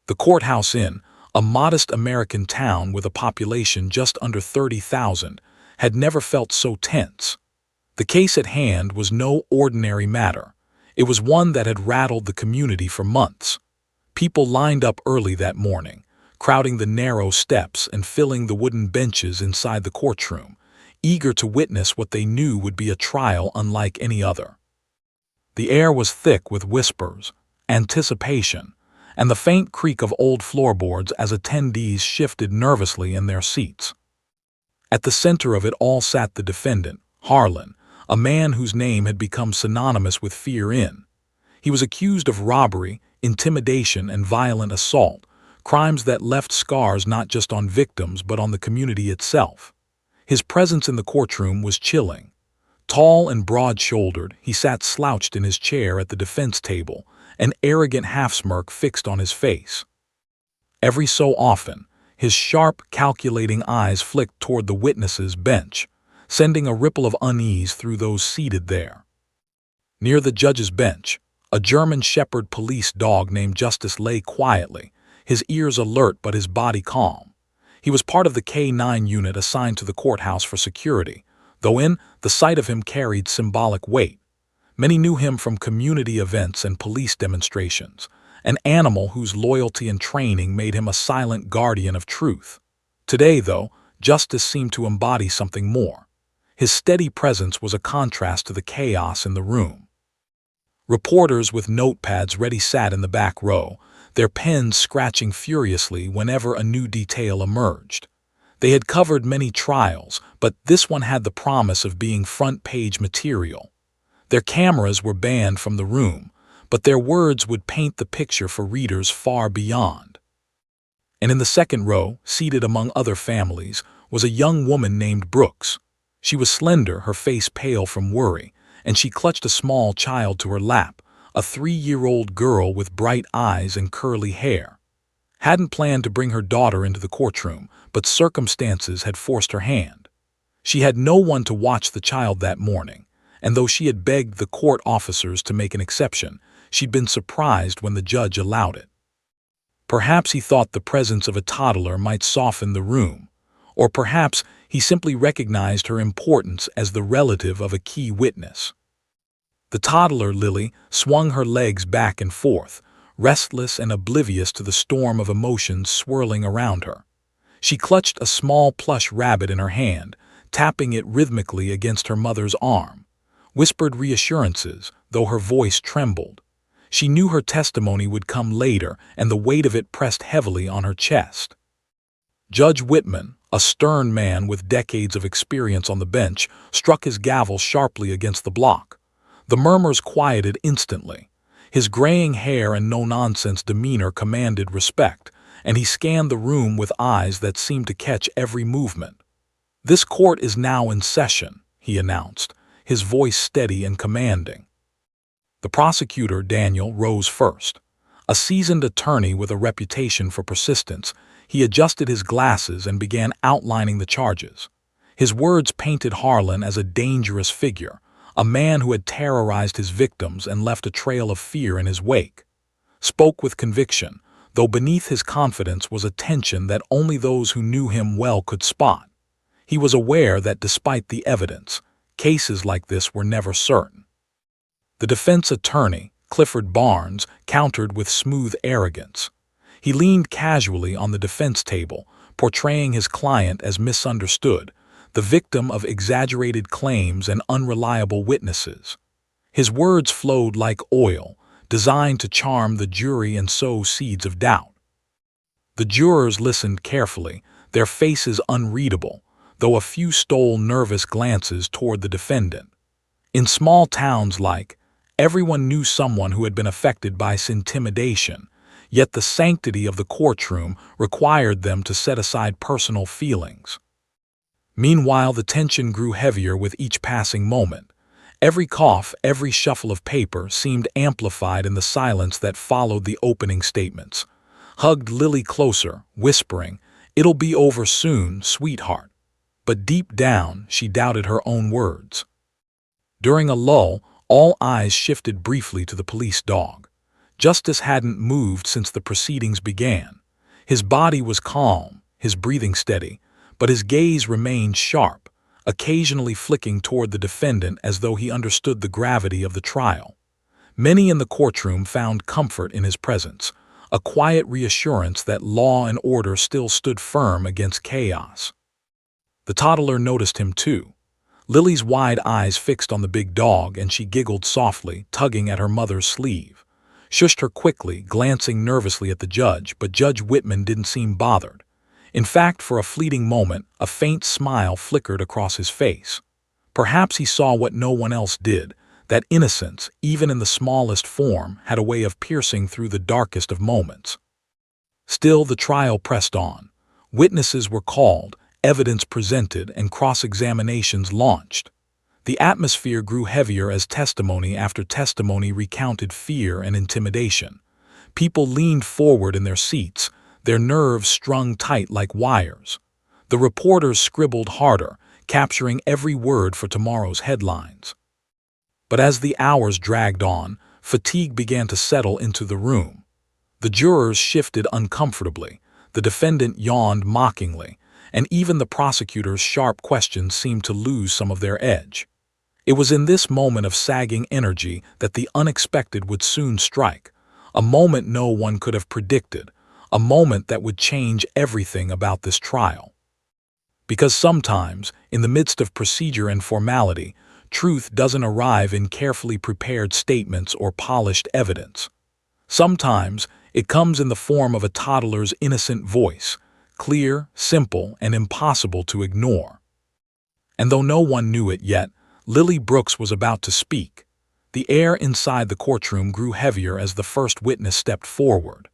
The Courthouse Inn, a modest American town with a population just under 30,000, had never felt so tense. The case at hand was no ordinary matter. It was one that had rattled the community for months. People lined up early that morning, crowding the narrow steps and filling the wooden benches inside the courtroom, eager to witness what they knew would be a trial unlike any other. The air was thick with whispers, anticipation, and the faint creak of old floorboards as attendees shifted nervously in their seats. At the center of it all sat the defendant, Harlan, a man whose name had become synonymous with fear in. He was accused of robbery, intimidation, and violent assault, crimes that left scars not just on victims but on the community itself. His presence in the courtroom was chilling. Tall and broad-shouldered, he sat slouched in his chair at the defense table, an arrogant half-smirk fixed on his face. Every so often, his sharp, calculating eyes flicked toward the witnesses' bench, sending a ripple of unease through those seated there. Near the judge's bench, a German Shepherd police dog named Justice lay quietly, his ears alert but his body calm. He was part of the K-9 unit assigned to the courthouse for security, though the sight of him carried symbolic weight. Many knew him from community events and police demonstrations, an animal whose loyalty and training made him a silent guardian of truth. Today, though, Justice seemed to embody something more. His steady presence was a contrast to the chaos in the room. Reporters with notepads ready sat in the back row, their pens scratching furiously whenever a new detail emerged. They had covered many trials, but this one had the promise of being front-page material. Their cameras were banned from the room, but their words would paint the picture for readers far beyond. And in the second row, seated among other families, was a young woman named Brooks. She was slender, her face pale from worry, and she clutched a small child to her lap, a 3-year-old girl with bright eyes and curly hair. Hadn't planned to bring her daughter into the courtroom, but circumstances had forced her hand. She had no one to watch the child that morning, and though she had begged the court officers to make an exception, she'd been surprised when the judge allowed it. Perhaps he thought the presence of a toddler might soften the room, or perhaps he simply recognized her importance as the relative of a key witness. The toddler, Lily, swung her legs back and forth, restless and oblivious to the storm of emotions swirling around her. She clutched a small plush rabbit in her hand, tapping it rhythmically against her mother's arm, whispered reassurances, though her voice trembled. She knew her testimony would come later, and the weight of it pressed heavily on her chest. Judge Whitman, a stern man with decades of experience on the bench, struck his gavel sharply against the block. The murmurs quieted instantly. His graying hair and no-nonsense demeanor commanded respect, and he scanned the room with eyes that seemed to catch every movement. "This court is now in session," he announced, his voice steady and commanding. The prosecutor, Daniel, rose first. A seasoned attorney with a reputation for persistence, he adjusted his glasses and began outlining the charges. His words painted Harlan as a dangerous figure, a man who had terrorized his victims and left a trail of fear in his wake. Spoke with conviction, though beneath his confidence was a tension that only those who knew him well could spot. He was aware that despite the evidence, cases like this were never certain. The defense attorney, Clifford Barnes, countered with smooth arrogance. He leaned casually on the defense table, portraying his client as misunderstood, the victim of exaggerated claims and unreliable witnesses. His words flowed like oil, designed to charm the jury and sow seeds of doubt. The jurors listened carefully, their faces unreadable, though a few stole nervous glances toward the defendant. In small towns everyone knew someone who had been affected by intimidation, yet the sanctity of the courtroom required them to set aside personal feelings. Meanwhile, the tension grew heavier with each passing moment. Every cough, every shuffle of paper seemed amplified in the silence that followed the opening statements. Hugged Lily closer, whispering, "It'll be over soon, sweetheart." But deep down, she doubted her own words. During a lull, all eyes shifted briefly to the police dog. Justice hadn't moved since the proceedings began. His body was calm, his breathing steady, but his gaze remained sharp, occasionally flicking toward the defendant as though he understood the gravity of the trial. Many in the courtroom found comfort in his presence, a quiet reassurance that law and order still stood firm against chaos. The toddler noticed him too. Lily's wide eyes fixed on the big dog, and she giggled softly, tugging at her mother's sleeve. Shushed her quickly, glancing nervously at the judge, but Judge Whitman didn't seem bothered. In fact, for a fleeting moment, a faint smile flickered across his face. Perhaps he saw what no one else did, that innocence, even in the smallest form, had a way of piercing through the darkest of moments. Still, the trial pressed on. Witnesses were called, evidence presented, and cross-examinations launched. The atmosphere grew heavier as testimony after testimony recounted fear and intimidation. People leaned forward in their seats, their nerves strung tight like wires. The reporters scribbled harder, capturing every word for tomorrow's headlines. But as the hours dragged on, fatigue began to settle into the room. The jurors shifted uncomfortably, the defendant yawned mockingly, and even the prosecutor's sharp questions seemed to lose some of their edge. It was in this moment of sagging energy that the unexpected would soon strike, a moment no one could have predicted, a moment that would change everything about this trial. Because sometimes, in the midst of procedure and formality, truth doesn't arrive in carefully prepared statements or polished evidence. Sometimes, it comes in the form of a toddler's innocent voice, clear, simple, and impossible to ignore. And though no one knew it yet, Lily Brooks was about to speak. The air inside the courtroom grew heavier as the first witness stepped forward.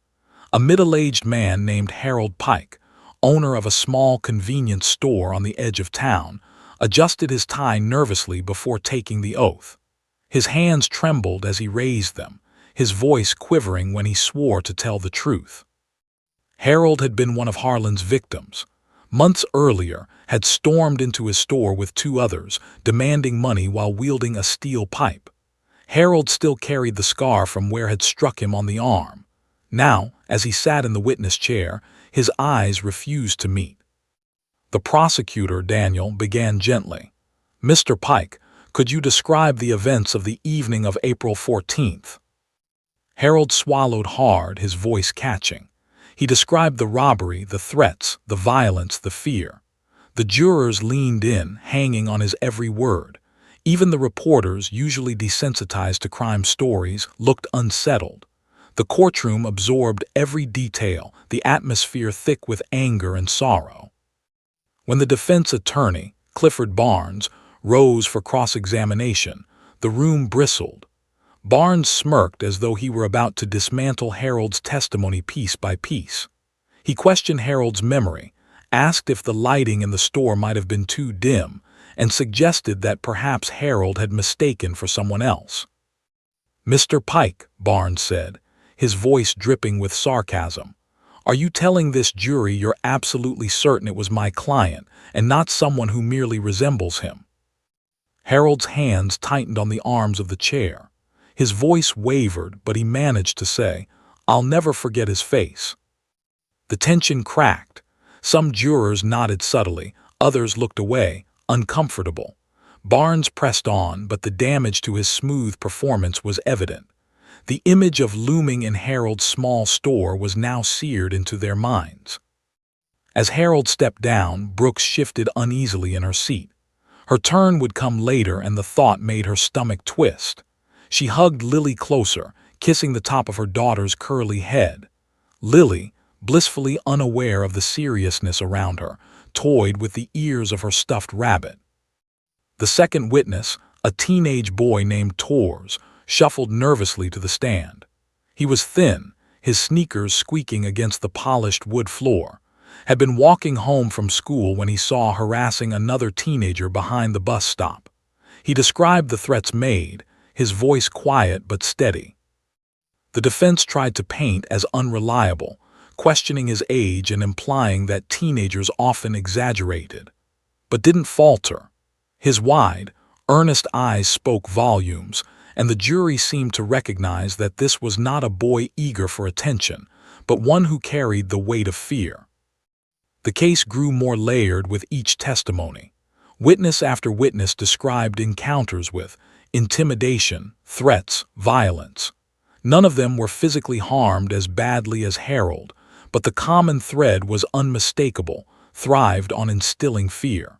A middle-aged man named Harold Pike, owner of a small convenience store on the edge of town, adjusted his tie nervously before taking the oath. His hands trembled as he raised them, his voice quivering when he swore to tell the truth. Harold had been one of Harlan's victims. Months earlier, had stormed into his store with two others, demanding money while wielding a steel pipe. Harold still carried the scar from where had struck him on the arm. Now, as he sat in the witness chair, his eyes refused to meet. The prosecutor, Daniel, began gently. "Mr. Pike, could you describe the events of the evening of April 14th? Harold swallowed hard, his voice catching. He described the robbery, the threats, the violence, the fear. The jurors leaned in, hanging on his every word. Even the reporters, usually desensitized to crime stories, looked unsettled. The courtroom absorbed every detail, the atmosphere thick with anger and sorrow. When the defense attorney, Clifford Barnes, rose for cross-examination, the room bristled. Barnes smirked as though he were about to dismantle Harold's testimony piece by piece. He questioned Harold's memory, asked if the lighting in the store might have been too dim, and suggested that perhaps Harold had mistaken for someone else. "Mr. Pike," Barnes said, his voice dripping with sarcasm, "are you telling this jury you're absolutely certain it was my client and not someone who merely resembles him?" Harold's hands tightened on the arms of the chair. His voice wavered, but he managed to say, "I'll never forget his face." The tension cracked. Some jurors nodded subtly, others looked away, uncomfortable. Barnes pressed on, but the damage to his smooth performance was evident. The image of looming in Harold's small store was now seared into their minds. As Harold stepped down, Brooks shifted uneasily in her seat. Her turn would come later, and the thought made her stomach twist. She hugged Lily closer, kissing the top of her daughter's curly head. Lily, blissfully unaware of the seriousness around her, toyed with the ears of her stuffed rabbit. The second witness, a teenage boy named Tors, shuffled nervously to the stand. He was thin, his sneakers squeaking against the polished wood floor. Had been walking home from school when he saw harassing another teenager behind the bus stop. He described the threats made, his voice quiet but steady. The defense tried to paint as unreliable, questioning his age and implying that teenagers often exaggerated, but didn't falter. His wide, earnest eyes spoke volumes, and the jury seemed to recognize that this was not a boy eager for attention, but one who carried the weight of fear. The case grew more layered with each testimony. Witness after witness described encounters with intimidation, threats, violence. None of them were physically harmed as badly as Harold, but the common thread was unmistakable, thrived on instilling fear.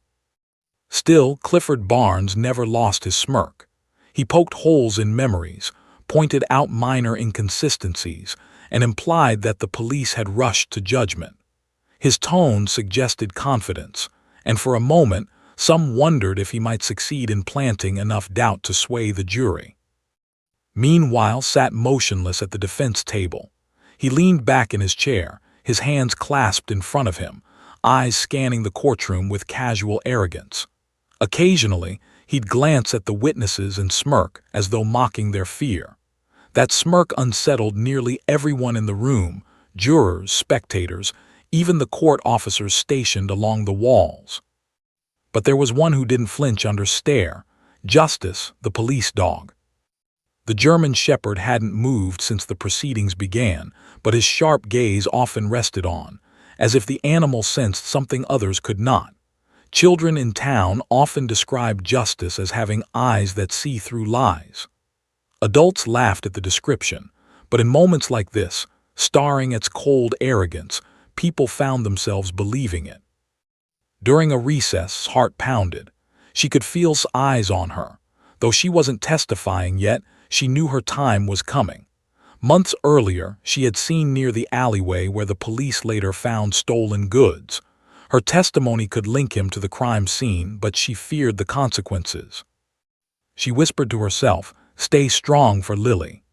Still, Clifford Barnes never lost his smirk. He poked holes in memories, pointed out minor inconsistencies, and implied that the police had rushed to judgment. His tone suggested confidence, and for a moment, some wondered if he might succeed in planting enough doubt to sway the jury. Meanwhile, sat motionless at the defense table. He leaned back in his chair, his hands clasped in front of him, eyes scanning the courtroom with casual arrogance. Occasionally, he'd glance at the witnesses and smirk as though mocking their fear. That smirk unsettled nearly everyone in the room, jurors, spectators, even the court officers stationed along the walls. But there was one who didn't flinch under stare, Justice, the police dog. The German shepherd hadn't moved since the proceedings began, but his sharp gaze often rested on, as if the animal sensed something others could not. Children in town often described Justice as having eyes that see through lies. Adults laughed at the description, but in moments like this, starring its cold arrogance, people found themselves believing it. During a recess, heart pounded. She could feel eyes on her. Though she wasn't testifying yet, she knew her time was coming. Months earlier, she had seen near the alleyway where the police later found stolen goods. Her testimony could link him to the crime scene, but she feared the consequences. She whispered to herself, "Stay strong for Lily."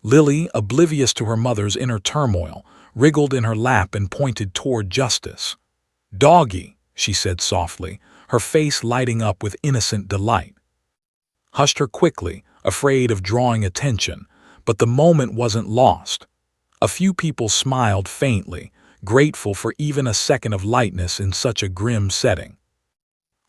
Lily, oblivious to her mother's inner turmoil, wriggled in her lap and pointed toward Justice. "Doggy," she said softly, her face lighting up with innocent delight. Hushed her quickly, afraid of drawing attention, but the moment wasn't lost. A few people smiled faintly, grateful for even a second of lightness in such a grim setting.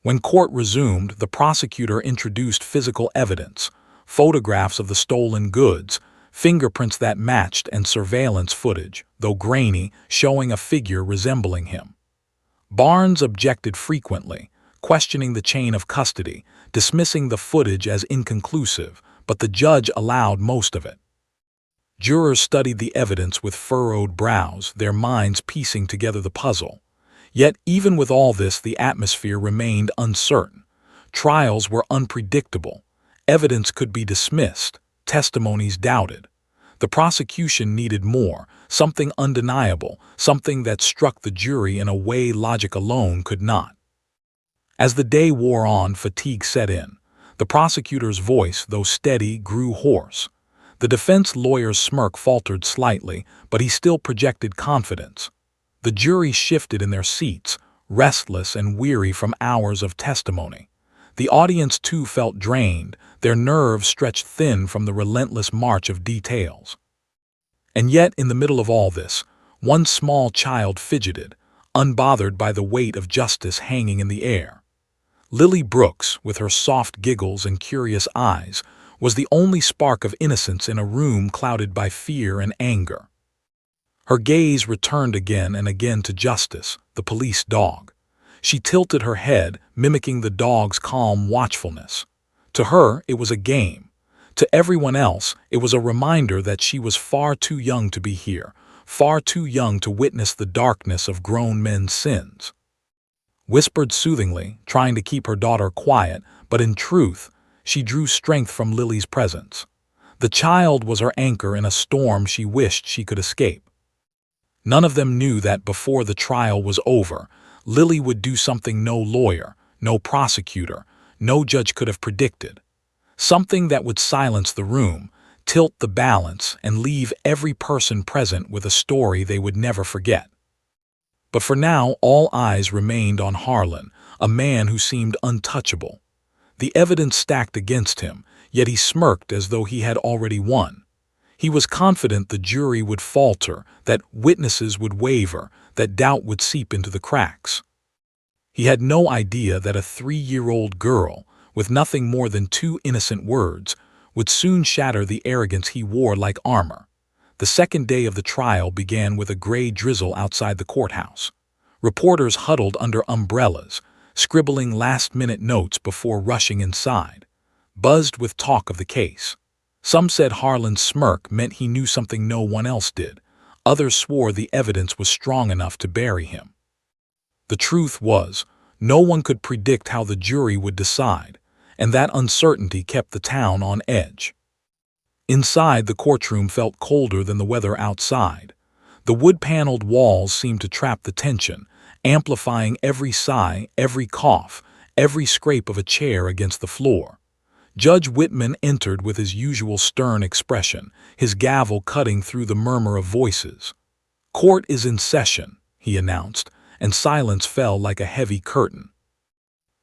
When court resumed, the prosecutor introduced physical evidence, photographs of the stolen goods, fingerprints that matched, and surveillance footage, though grainy, showing a figure resembling him. Barnes objected frequently, questioning the chain of custody, dismissing the footage as inconclusive, but the judge allowed most of it. Jurors studied the evidence with furrowed brows, their minds piecing together the puzzle. Yet even with all this, the atmosphere remained uncertain. Trials were unpredictable. Evidence could be dismissed, testimonies doubted. The prosecution needed more, something undeniable, something that struck the jury in a way logic alone could not. As the day wore on, fatigue set in. The prosecutor's voice, though steady, grew hoarse. The defense lawyer's smirk faltered slightly, but he still projected confidence. The jury shifted in their seats, restless and weary from hours of testimony. The audience too felt drained, their nerves stretched thin from the relentless march of details. And yet, in the middle of all this, one small child fidgeted, unbothered by the weight of justice hanging in the air. Lily Brooks, with her soft giggles and curious eyes, was the only spark of innocence in a room clouded by fear and anger. Her gaze returned again and again to Justice, the police dog. She tilted her head, mimicking the dog's calm watchfulness. To her, it was a game. To everyone else, it was a reminder that she was far too young to be here, far too young to witness the darkness of grown men's sins. Whispered soothingly, trying to keep her daughter quiet, but in truth, she drew strength from Lily's presence. The child was her anchor in a storm she wished she could escape. None of them knew that before the trial was over, Lily would do something no lawyer, no prosecutor, no judge could have predicted. Something that would silence the room, tilt the balance, and leave every person present with a story they would never forget. But for now, all eyes remained on Harlan, a man who seemed untouchable. The evidence stacked against him, yet he smirked as though he had already won. He was confident the jury would falter, that witnesses would waver, that doubt would seep into the cracks. He had no idea that a 3-year-old girl, with nothing more than 2 innocent words, would soon shatter the arrogance he wore like armor. The second day of the trial began with a gray drizzle outside the courthouse. Reporters huddled under umbrellas, scribbling last-minute notes before rushing inside, buzzed with talk of the case. Some said Harlan's smirk meant he knew something no one else did. Others swore the evidence was strong enough to bury him. The truth was, no one could predict how the jury would decide, and that uncertainty kept the town on edge. Inside, the courtroom felt colder than the weather outside. The wood-paneled walls seemed to trap the tension, amplifying every sigh, every cough, every scrape of a chair against the floor. Judge Whitman entered with his usual stern expression, his gavel cutting through the murmur of voices. "Court is in session," he announced, and silence fell like a heavy curtain.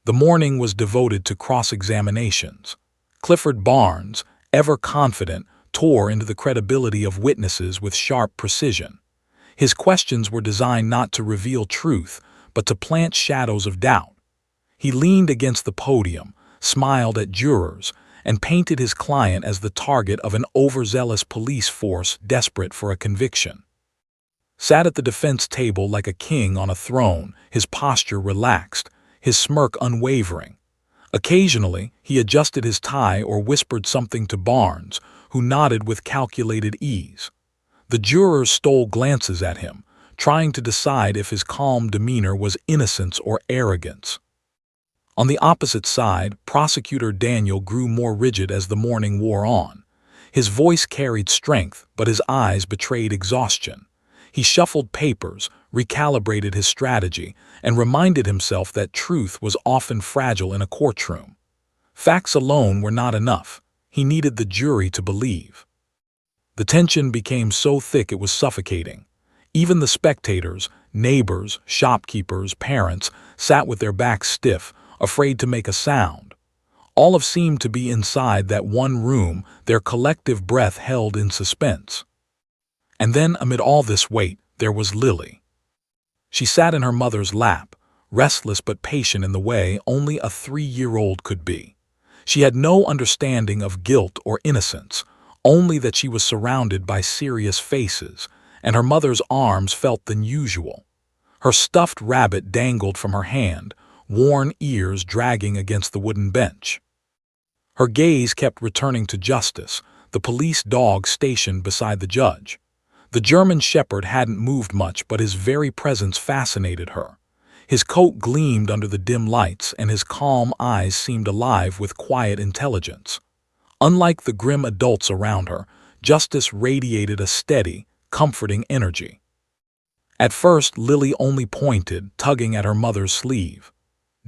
The morning was devoted to cross-examinations. Clifford Barnes, ever confident, tore into the credibility of witnesses with sharp precision. His questions were designed not to reveal truth, but to plant shadows of doubt. He leaned against the podium, smiled at jurors, and painted his client as the target of an overzealous police force desperate for a conviction. Sat at the defense table like a king on a throne, his posture relaxed, his smirk unwavering. Occasionally, he adjusted his tie or whispered something to Barnes, who nodded with calculated ease. The jurors stole glances at him, trying to decide if his calm demeanor was innocence or arrogance. On the opposite side, Prosecutor Daniel grew more rigid as the morning wore on. His voice carried strength, but his eyes betrayed exhaustion. He shuffled papers, recalibrated his strategy, and reminded himself that truth was often fragile in a courtroom. Facts alone were not enough. He needed the jury to believe. The tension became so thick it was suffocating. Even the spectators, neighbors, shopkeepers, parents, sat with their backs stiff, afraid to make a sound. All of seemed to be inside that one room, their collective breath held in suspense. And then, amid all this weight, there was Lily. She sat in her mother's lap, restless but patient in the way only a 3-year-old could be. She had no understanding of guilt or innocence, only that she was surrounded by serious faces, and her mother's arms felt than usual. Her stuffed rabbit dangled from her hand, worn ears dragging against the wooden bench. Her gaze kept returning to Justice, the police dog stationed beside the judge. The German shepherd hadn't moved much, but his very presence fascinated her. His coat gleamed under the dim lights, and his calm eyes seemed alive with quiet intelligence. Unlike the grim adults around her, Justice radiated a steady, comforting energy. At first, Lily only pointed, tugging at her mother's sleeve.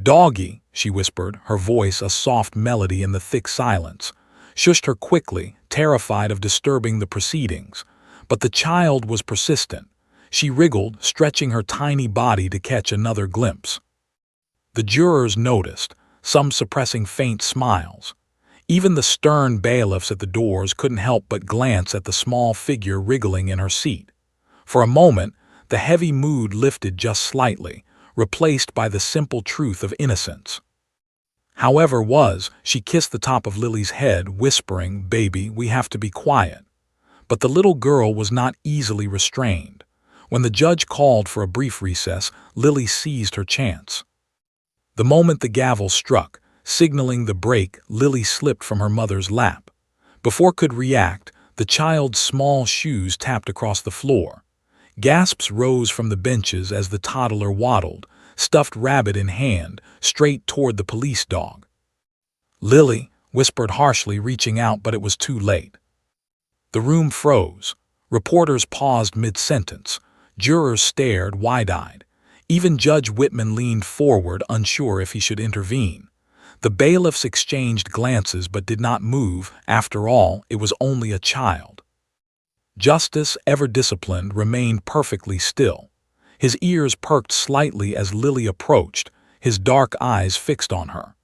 "Doggy," she whispered, her voice a soft melody in the thick silence, shushed her quickly, terrified of disturbing the proceedings. But the child was persistent. She wriggled, stretching her tiny body to catch another glimpse. The jurors noticed, some suppressing faint smiles. Even the stern bailiffs at the doors couldn't help but glance at the small figure wriggling in her seat. For a moment, the heavy mood lifted just slightly, replaced by the simple truth of innocence. However she kissed the top of Lily's head, whispering, "Baby, we have to be quiet." But the little girl was not easily restrained. When the judge called for a brief recess, Lily seized her chance. The moment the gavel struck, signaling the break, Lily slipped from her mother's lap. Before could react, the child's small shoes tapped across the floor. Gasps rose from the benches as the toddler waddled, stuffed rabbit in hand, straight toward the police dog. "Lily," whispered harshly, reaching out, but it was too late. The room froze. Reporters paused mid-sentence. Jurors stared wide-eyed. Even Judge Whitman leaned forward, unsure if he should intervene. The bailiffs exchanged glances but did not move. After all, it was only a child. Justice, ever disciplined, remained perfectly still. His ears perked slightly as Lily approached, his dark eyes fixed on her.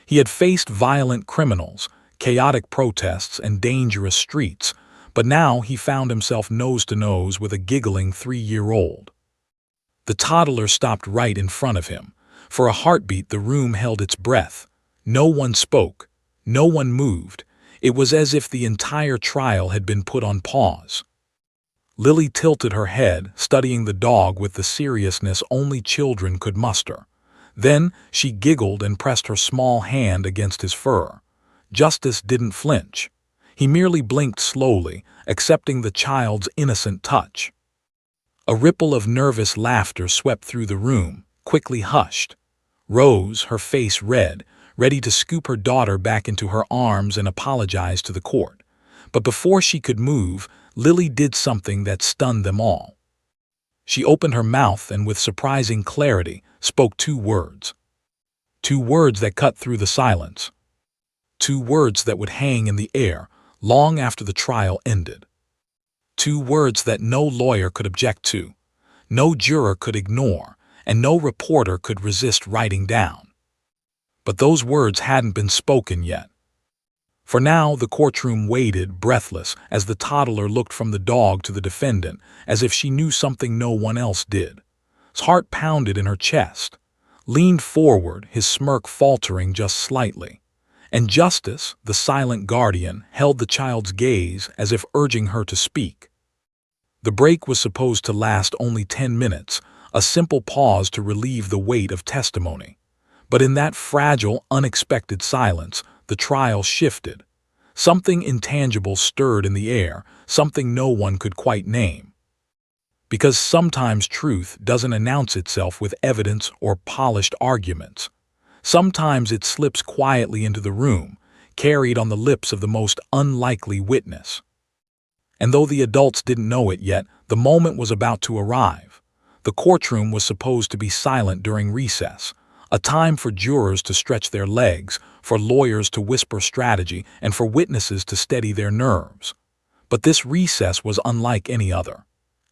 He had faced violent criminals, chaotic protests, and dangerous streets, but now he found himself nose to nose with a giggling 3-year-old. The toddler stopped right in front of him. For a heartbeat, the room held its breath. No one spoke. No one moved. It was as if the entire trial had been put on pause. Lily tilted her head, studying the dog with the seriousness only children could muster. Then she giggled and pressed her small hand against his fur. Justice didn't flinch. He merely blinked slowly, accepting the child's innocent touch. A ripple of nervous laughter swept through the room, quickly hushed. Rose, her face red, ready to scoop her daughter back into her arms and apologize to the court. But before she could move, Lily did something that stunned them all. She opened her mouth and with surprising clarity spoke 2 words. 2 words that cut through the silence. 2 words that would hang in the air long after the trial ended. 2 words that no lawyer could object to, no juror could ignore, and no reporter could resist writing down. But those words hadn't been spoken yet. For now, the courtroom waited, breathless, as the toddler looked from the dog to the defendant, as if she knew something no one else did. His heart pounded in her chest, leaned forward, his smirk faltering just slightly. And Justice, the silent guardian, held the child's gaze as if urging her to speak. The break was supposed to last only 10 minutes, a simple pause to relieve the weight of testimony. But in that fragile, unexpected silence, the trial shifted. Something intangible stirred in the air, something no one could quite name. Because sometimes truth doesn't announce itself with evidence or polished arguments. Sometimes it slips quietly into the room, carried on the lips of the most unlikely witness. And though the adults didn't know it yet, the moment was about to arrive. The courtroom was supposed to be silent during recess, a time for jurors to stretch their legs, for lawyers to whisper strategy, and for witnesses to steady their nerves. But this recess was unlike any other.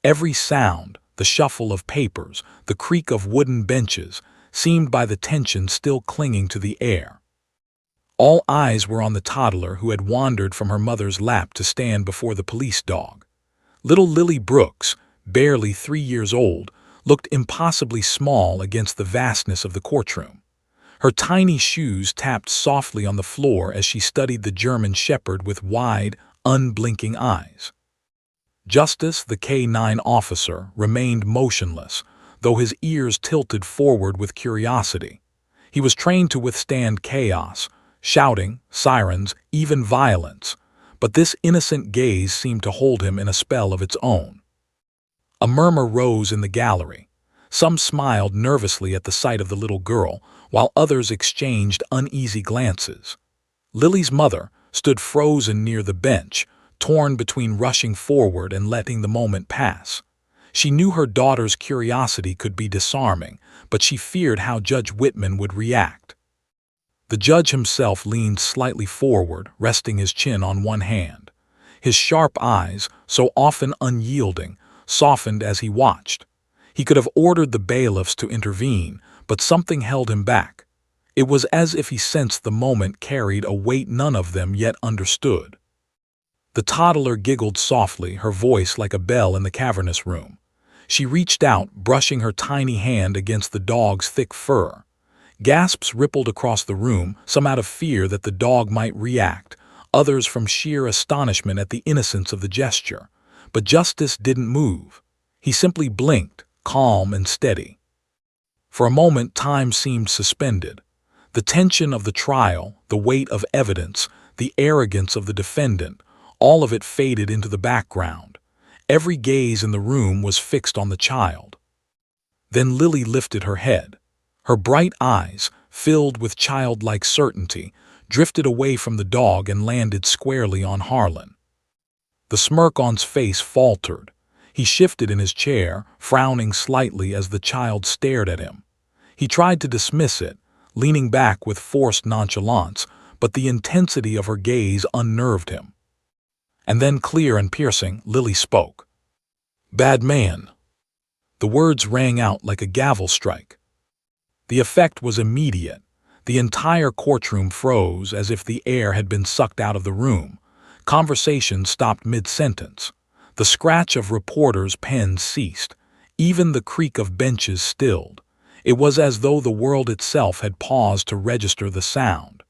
Every sound, the shuffle of papers, the creak of wooden benches, seemed by the tension still clinging to the air. All eyes were on the toddler who had wandered from her mother's lap to stand before the police dog. Little Lily Brooks, barely 3 years old, looked impossibly small against the vastness of the courtroom. Her tiny shoes tapped softly on the floor as she studied the German shepherd with wide, unblinking eyes. Justice, the K-9 officer, remained motionless, though his ears tilted forward with curiosity. He was trained to withstand chaos, shouting, sirens, even violence, but this innocent gaze seemed to hold him in a spell of its own. A murmur rose in the gallery. Some smiled nervously at the sight of the little girl, while others exchanged uneasy glances. Lily's mother stood frozen near the bench, torn between rushing forward and letting the moment pass. She knew her daughter's curiosity could be disarming, but she feared how Judge Whitman would react. The judge himself leaned slightly forward, resting his chin on one hand. His sharp eyes, so often unyielding, softened as he watched. He could have ordered the bailiffs to intervene, but something held him back. It was as if he sensed the moment carried a weight none of them yet understood. The toddler giggled softly, her voice like a bell in the cavernous room. She reached out, brushing her tiny hand against the dog's thick fur. Gasps rippled across the room, some out of fear that the dog might react, others from sheer astonishment at the innocence of the gesture. But Justice didn't move. He simply blinked, calm and steady. For a moment, time seemed suspended. The tension of the trial, the weight of evidence, the arrogance of the defendant, all of it faded into the background. Every gaze in the room was fixed on the child. Then Lily lifted her head. Her bright eyes, filled with childlike certainty, drifted away from the dog and landed squarely on Harlan. The smirk on his face faltered. He shifted in his chair, frowning slightly as the child stared at him. He tried to dismiss it, leaning back with forced nonchalance, but the intensity of her gaze unnerved him. And then, clear and piercing, Lily spoke. "Bad man." The words rang out like a gavel strike. The effect was immediate. The entire courtroom froze as if the air had been sucked out of the room. Conversation stopped mid-sentence. The scratch of reporters' pens ceased. Even the creak of benches stilled. It was as though the world itself had paused to register the sound.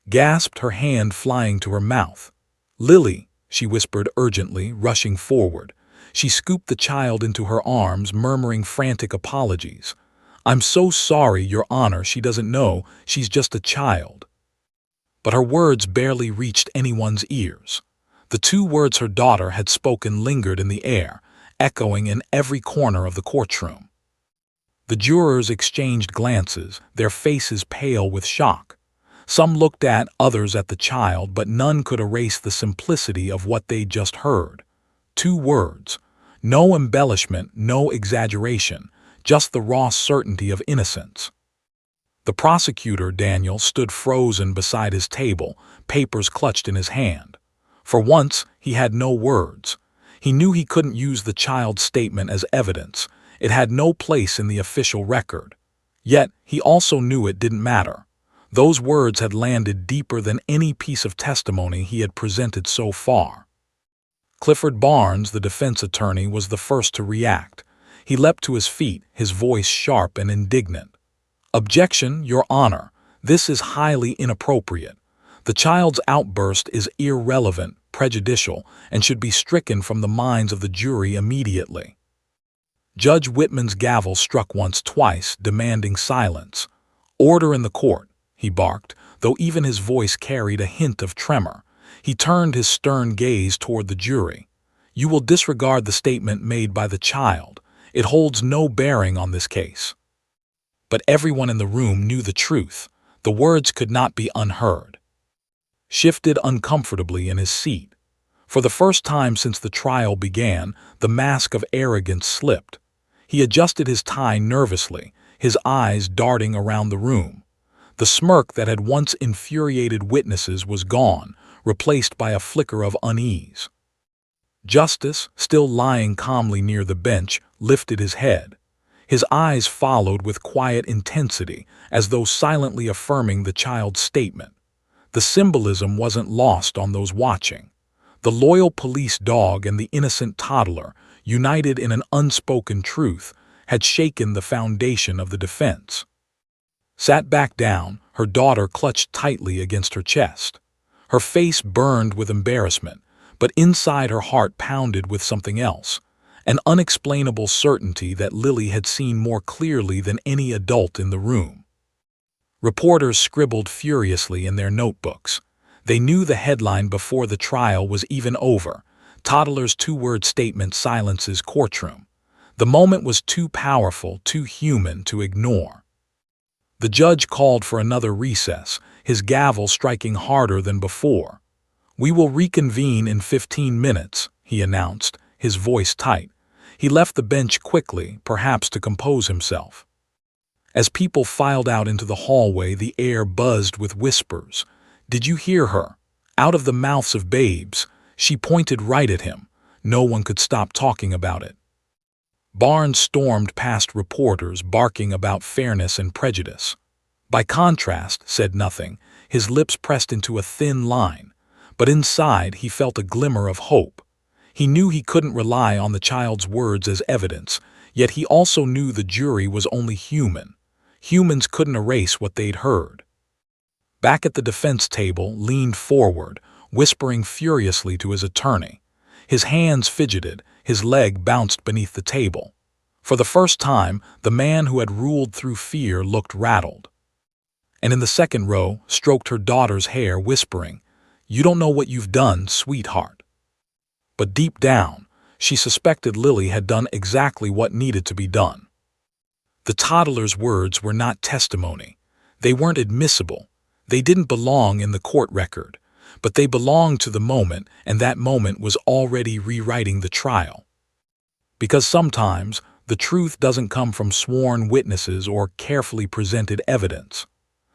gasped, her hand flying to her mouth. "Lily," she whispered urgently, rushing forward. She scooped the child into her arms, murmuring frantic apologies. "I'm so sorry, Your Honor, she doesn't know, she's just a child." But her words barely reached anyone's ears. The two words her daughter had spoken lingered in the air, echoing in every corner of the courtroom. The jurors exchanged glances, their faces pale with shock. Some looked at, others at the child, but none could erase the simplicity of what they'd just heard. Two words. No embellishment, no exaggeration, just the raw certainty of innocence. The prosecutor, Daniel, stood frozen beside his table, papers clutched in his hand. For once, he had no words. He knew he couldn't use the child's statement as evidence. It had no place in the official record. Yet, he also knew it didn't matter. Those words had landed deeper than any piece of testimony he had presented so far. Clifford Barnes, the defense attorney, was the first to react. He leapt to his feet, his voice sharp and indignant. "Objection, Your Honor. This is highly inappropriate. The child's outburst is irrelevant, prejudicial, and should be stricken from the minds of the jury immediately." Judge Whitman's gavel struck once, twice, demanding silence. "Order in the court," he barked, though even his voice carried a hint of tremor. He turned his stern gaze toward the jury. "You will disregard the statement made by the child. It holds no bearing on this case." But everyone in the room knew the truth. The words could not be unheard. Shifted uncomfortably in his seat. For the first time since the trial began, the mask of arrogance slipped. He adjusted his tie nervously, his eyes darting around the room. The smirk that had once infuriated witnesses was gone, replaced by a flicker of unease. Justice, still lying calmly near the bench, lifted his head. His eyes followed with quiet intensity, as though silently affirming the child's statement. The symbolism wasn't lost on those watching. The loyal police dog and the innocent toddler, united in an unspoken truth, had shaken the foundation of the defense. Sat back down, her daughter clutched tightly against her chest. Her face burned with embarrassment, but inside her heart pounded with something else, an unexplainable certainty that Lily had seen more clearly than any adult in the room. Reporters scribbled furiously in their notebooks. They knew the headline before the trial was even over. Toddler's two-word statement silences courtroom. The moment was too powerful, too human to ignore. The judge called for another recess, his gavel striking harder than before. "We will reconvene in 15 minutes, he announced, his voice tight. He left the bench quickly, perhaps to compose himself. As people filed out into the hallway, the air buzzed with whispers. "Did you hear her? Out of the mouths of babes." She pointed right at him. No one could stop talking about it. Barnes stormed past reporters, barking about fairness and prejudice. By contrast, said nothing, his lips pressed into a thin line. But inside, he felt a glimmer of hope. He knew he couldn't rely on the child's words as evidence, yet he also knew the jury was only human. Humans couldn't erase what they'd heard. Back at the defense table, leaned forward, whispering furiously to his attorney. His hands fidgeted, his leg bounced beneath the table. For the first time, the man who had ruled through fear looked rattled. And in the second row, stroked her daughter's hair, whispering, "You don't know what you've done, sweetheart." But deep down, she suspected Lily had done exactly what needed to be done. The toddler's words were not testimony. They weren't admissible. They didn't belong in the court record. But they belonged to the moment, and that moment was already rewriting the trial. Because sometimes, the truth doesn't come from sworn witnesses or carefully presented evidence.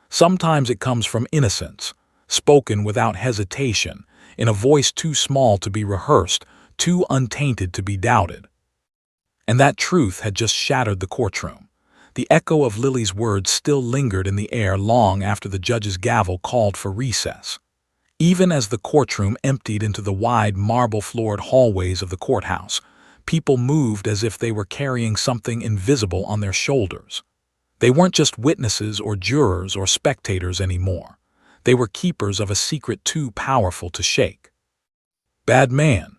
Sometimes it comes from innocence, spoken without hesitation, in a voice too small to be rehearsed, too untainted to be doubted. And that truth had just shattered the courtroom. The echo of Lily's words still lingered in the air long after the judge's gavel called for recess. Even as the courtroom emptied into the wide, marble-floored hallways of the courthouse, people moved as if they were carrying something invisible on their shoulders. They weren't just witnesses or jurors or spectators anymore. They were keepers of a secret too powerful to shake. Bad man.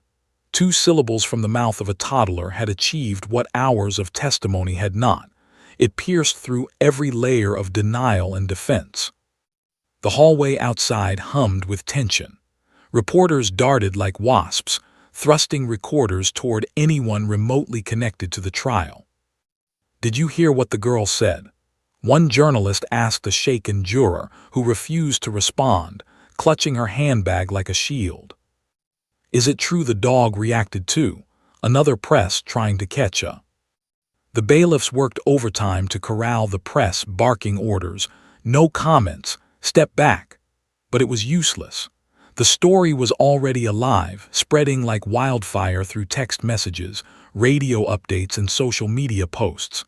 2 syllables from the mouth of a toddler had achieved what hours of testimony had not. It pierced through every layer of denial and defense. The hallway outside hummed with tension. Reporters darted like wasps, thrusting recorders toward anyone remotely connected to the trial. "Did you hear what the girl said?" one journalist asked a shaken juror who refused to respond, clutching her handbag like a shield. "Is it true the dog reacted too?" another pressed, trying to catch her. The bailiffs worked overtime to corral the press, barking orders. "No comments. Step back." But it was useless. The story was already alive, spreading like wildfire through text messages, radio updates, and social media posts.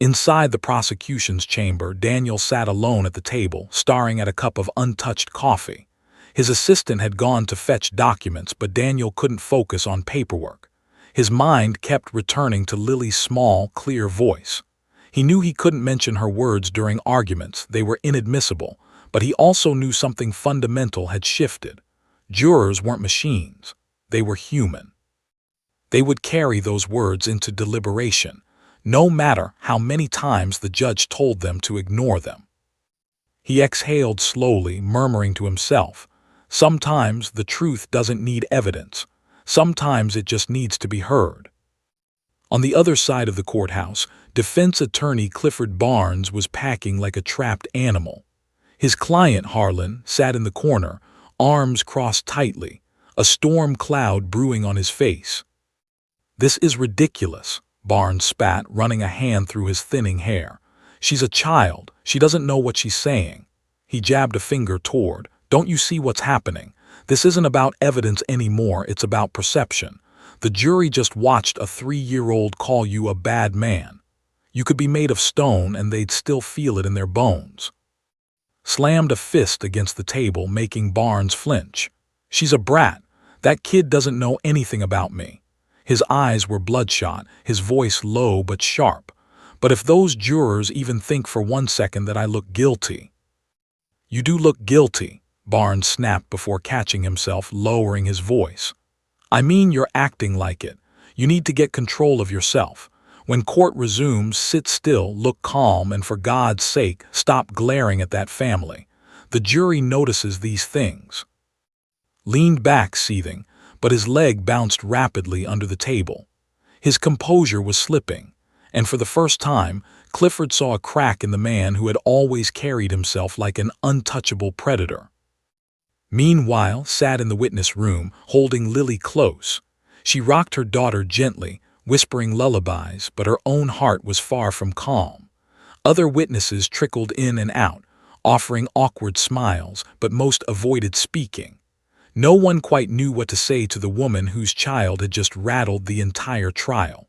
Inside the prosecution's chamber, Daniel sat alone at the table, staring at a cup of untouched coffee. His assistant had gone to fetch documents, but Daniel couldn't focus on paperwork. His mind kept returning to Lily's small, clear voice. He knew he couldn't mention her words during arguments, they were inadmissible, but he also knew something fundamental had shifted. Jurors weren't machines, they were human. They would carry those words into deliberation, no matter how many times the judge told them to ignore them. He exhaled slowly, murmuring to himself, "Sometimes the truth doesn't need evidence. Sometimes it just needs to be heard." On the other side of the courthouse, defense attorney Clifford Barnes was packing like a trapped animal. His client, Harlan, sat in the corner, arms crossed tightly, a storm cloud brewing on his face. "This is ridiculous," Barnes spat, running a hand through his thinning hair. "She's a child. She doesn't know what she's saying." He jabbed a finger toward, "Don't you see what's happening? This isn't about evidence anymore, it's about perception. The jury just watched a 3-year-old call you a bad man. You could be made of stone and they'd still feel it in their bones." Slammed a fist against the table, making Barnes flinch. "She's a brat. That kid doesn't know anything about me." His eyes were bloodshot, his voice low but sharp. "But if those jurors even think for 1 second that I look guilty—" "You do look guilty," Barnes snapped before catching himself, lowering his voice. "I mean, you're acting like it. You need to get control of yourself. When court resumes, sit still, look calm, and for God's sake, stop glaring at that family. The jury notices these things." Leaned back, seething, but his leg bounced rapidly under the table. His composure was slipping, and for the first time, Clifford saw a crack in the man who had always carried himself like an untouchable predator. Meanwhile, sat in the witness room, holding Lily close. She rocked her daughter gently, whispering lullabies, but her own heart was far from calm. Other witnesses trickled in and out, offering awkward smiles, but most avoided speaking. No one quite knew what to say to the woman whose child had just rattled the entire trial.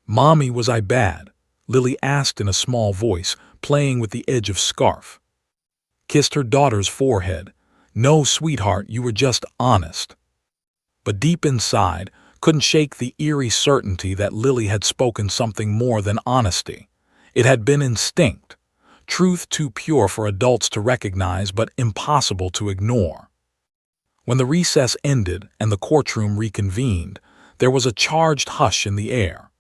"Mommy, was I bad?" Lily asked in a small voice, playing with the edge of scarf. Kissed her daughter's forehead. "No, sweetheart, you were just honest." But deep inside, couldn't shake the eerie certainty that Lily had spoken something more than honesty. It had been instinct, truth too pure for adults to recognize but impossible to ignore. When the recess ended and the courtroom reconvened, there was a charged hush in the air.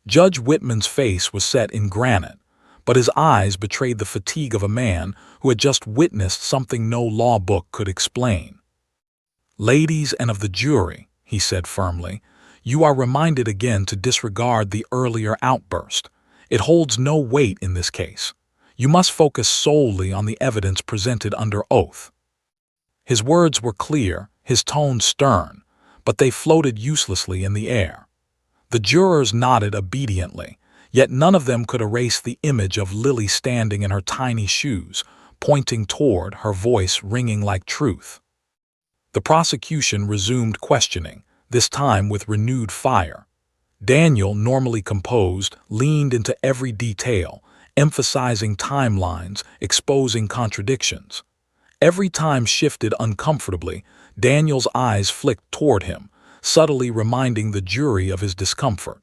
Judge Whitman's face was set in granite, but his eyes betrayed the fatigue of a man who had just witnessed something no law book could explain. "Ladies and of the jury," he said firmly, "you are reminded again to disregard the earlier outburst. It holds no weight in this case. You must focus solely on the evidence presented under oath." His words were clear, his tone stern, but they floated uselessly in the air. The jurors nodded obediently, yet none of them could erase the image of Lily standing in her tiny shoes, pointing toward, her voice ringing like truth. The prosecution resumed questioning, this time with renewed fire. Daniel, normally composed, leaned into every detail, emphasizing timelines, exposing contradictions. Every time shifted uncomfortably, Daniel's eyes flicked toward him, subtly reminding the jury of his discomfort.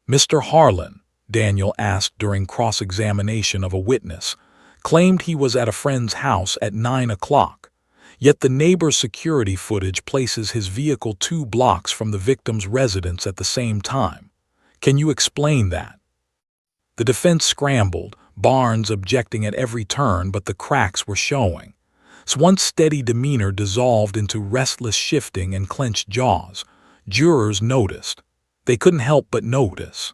"Mr. Harlan," Daniel asked during cross-examination of a witness, claimed he was at a friend's house at 9 o'clock. Yet the neighbor's security footage places his vehicle 2 blocks from the victim's residence at the same time. Can you explain that? The defense scrambled, Barnes objecting at every turn, but the cracks were showing. Once steady demeanor dissolved into restless shifting and clenched jaws. Jurors noticed. They couldn't help but notice.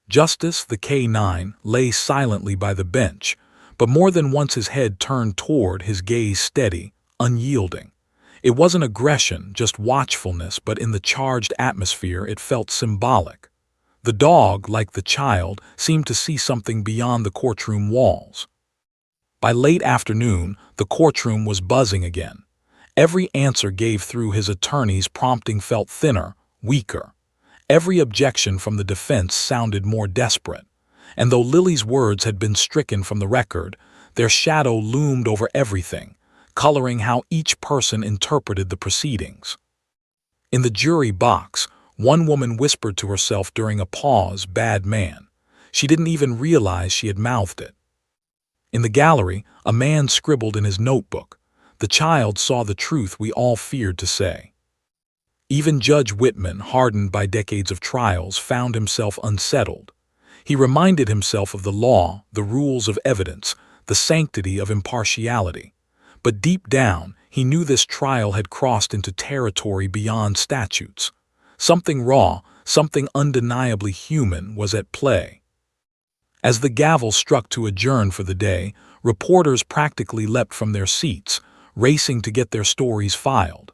Justice, the K9, lay silently by the bench, but more than once his head turned toward, his gaze steady, unyielding. It wasn't aggression, just watchfulness, but in the charged atmosphere it felt symbolic. The dog, like the child, seemed to see something beyond the courtroom walls. By late afternoon, the courtroom was buzzing again. Every answer gave through his attorney's prompting felt thinner, weaker. Every objection from the defense sounded more desperate. And though Lily's words had been stricken from the record, their shadow loomed over everything, coloring how each person interpreted the proceedings. In the jury box, one woman whispered to herself during a pause, "Bad man." She didn't even realize she had mouthed it. In the gallery, a man scribbled in his notebook, "The child saw the truth we all feared to say." Even Judge Whitman, hardened by decades of trials, found himself unsettled. He reminded himself of the law, the rules of evidence, the sanctity of impartiality. But deep down, he knew this trial had crossed into territory beyond statutes. Something raw, something undeniably human was at play. As the gavel struck to adjourn for the day, reporters practically leapt from their seats, racing to get their stories filed.